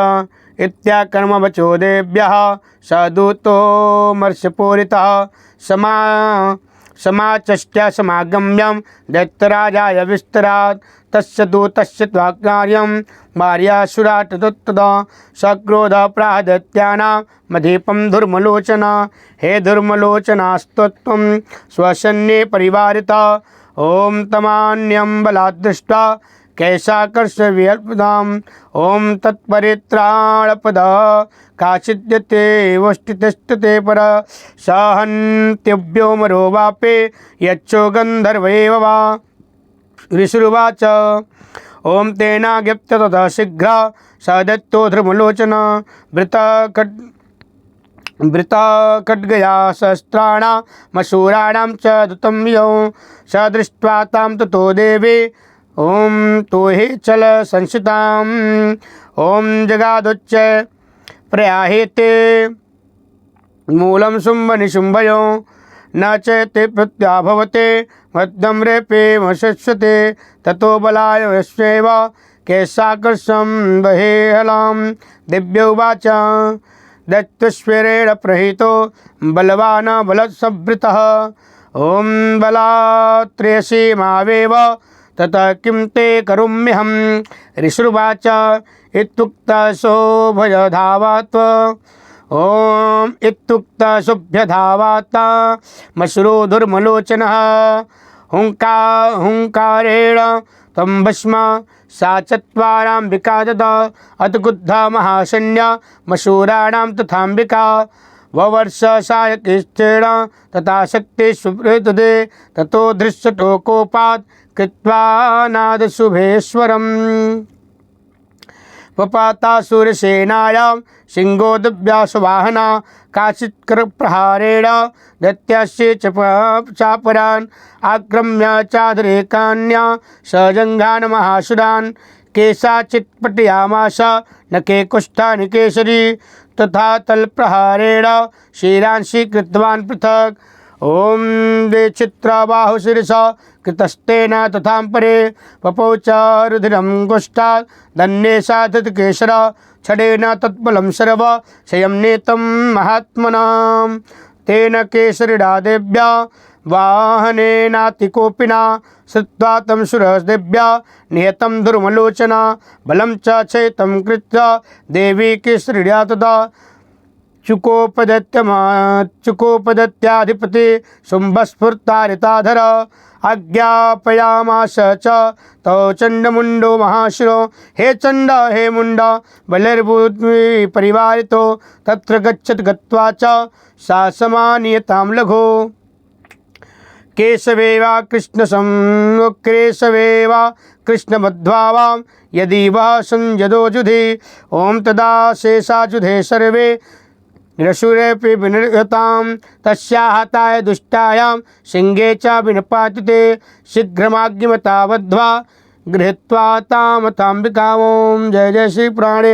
इत्याकर्मवचो देव्यः स दूतो मर्षपूरितः समाचष्ट्य समागम्यं दैत्यराजाय विस्तरात् तस्य दूतस्य त्वाज्ञार्यं मार्यासुराटतदा सक्रोधः प्राह दैत्यानां मधीपं धूर्मलोचना। हे धूर्मलोचनास्तत्त्वं स्वसैन्ये परिवारिता। ॐ तमान्यं बलात् दृष्ट्वा कैशाकर्षविहल्पदाम् ॐ तत्परित्राणपदा काचिद्यते वष्टितिष्ठते पर सहन्त्यव्योमरो वापे यच्छो गन्धर्व एव वा। ऋषिरुवाच ॐ तेनाज्ञप्त ततः शीघ्रं स दैत्यो धूर्मलोचन वृत्तखड्गया सहस्राणामशूराणां च दूतं यौ स दृष्ट्वा तां ततो देवी ॐ तो हि चल संसितां ॐ जगादुच्च प्रयाहेते मूलं शुम्भनिशुम्भयो न च ते प्रत्याभवते मध्यं रेपे वशस्यते ततो बलाय यस्यैव कैशाकर्षं बहेहलां। दिव्य उवाच दैत्यश्वरेण प्रहितो बलवान् बलसंवृतः ॐ बलात्रेसीमावेव ततः किं ते करोम्यहं। ऋषिरुवाच इत्युक्तशोभयधावात् ॐ इत्युक्तशुभ्यधावात् मशुरो धूर्मलोचनः हुङ्कारेण तं भस्म सा चत्वाराम्बिका तदा अत क्रुद्धा महाशन्या मशूराणां तथाम्बिका ववर्ष सायकिश्चेण तथा शक्ति सुप्रतुदे ततो दृश्यतो कोपात् कृत्वा नाद शुभेश्वरम् पपातासुरसेनायां सिंहोदव्यासवाहना काचित्करप्रहारेण दैत्यस्य चापरान् आक्रम्य चादरेकान्या सजङ्घान् महासुरान् केशाचित् पटयामास नखे कुष्ठानि केसरी तथा तलप्रहारेण शीरांसि कृतवान् पृथक्। ओं द्विचित्राबाहुशिरसा कृतस्तेन तथां परे पपौ च रुधिरं गोष्ठात् दन्ये साधृतकेसर छडेन तत्फलं सर्व शयं नीतं महात्मनां तेन केसरिडा देव्या वाहनेनातिकोपिना श्रुत्वा तं सुरदेव्या निहतं दुर्मलोचना बलं च चेतं कृत्वा देवी केसरिडा तदा चुकोपदत्याधिपति शुम्भस्फुर्तारिताधर आज्ञापयामास च तौ चण्डमुण्डो महाशिरो हे चण्ड हे मुण्ड बलैर्भूमि परिवारितो तत्र गच्छत् गत्वा च सा समानीयतां लघु केशवेवा केशवेवा कृष्णमध्वावां यदि वः संयदो जुधि ओं तदा शेषाजुधे सर्वे निरशुरेऽपि विनिर्गतां तस्याहताय दुष्टायां सिंहे च विनिपातिते शीघ्रमाग्निमता बद्ध्वा गृहीत्वा तामताम्बिकां जय जय श्री प्राणे।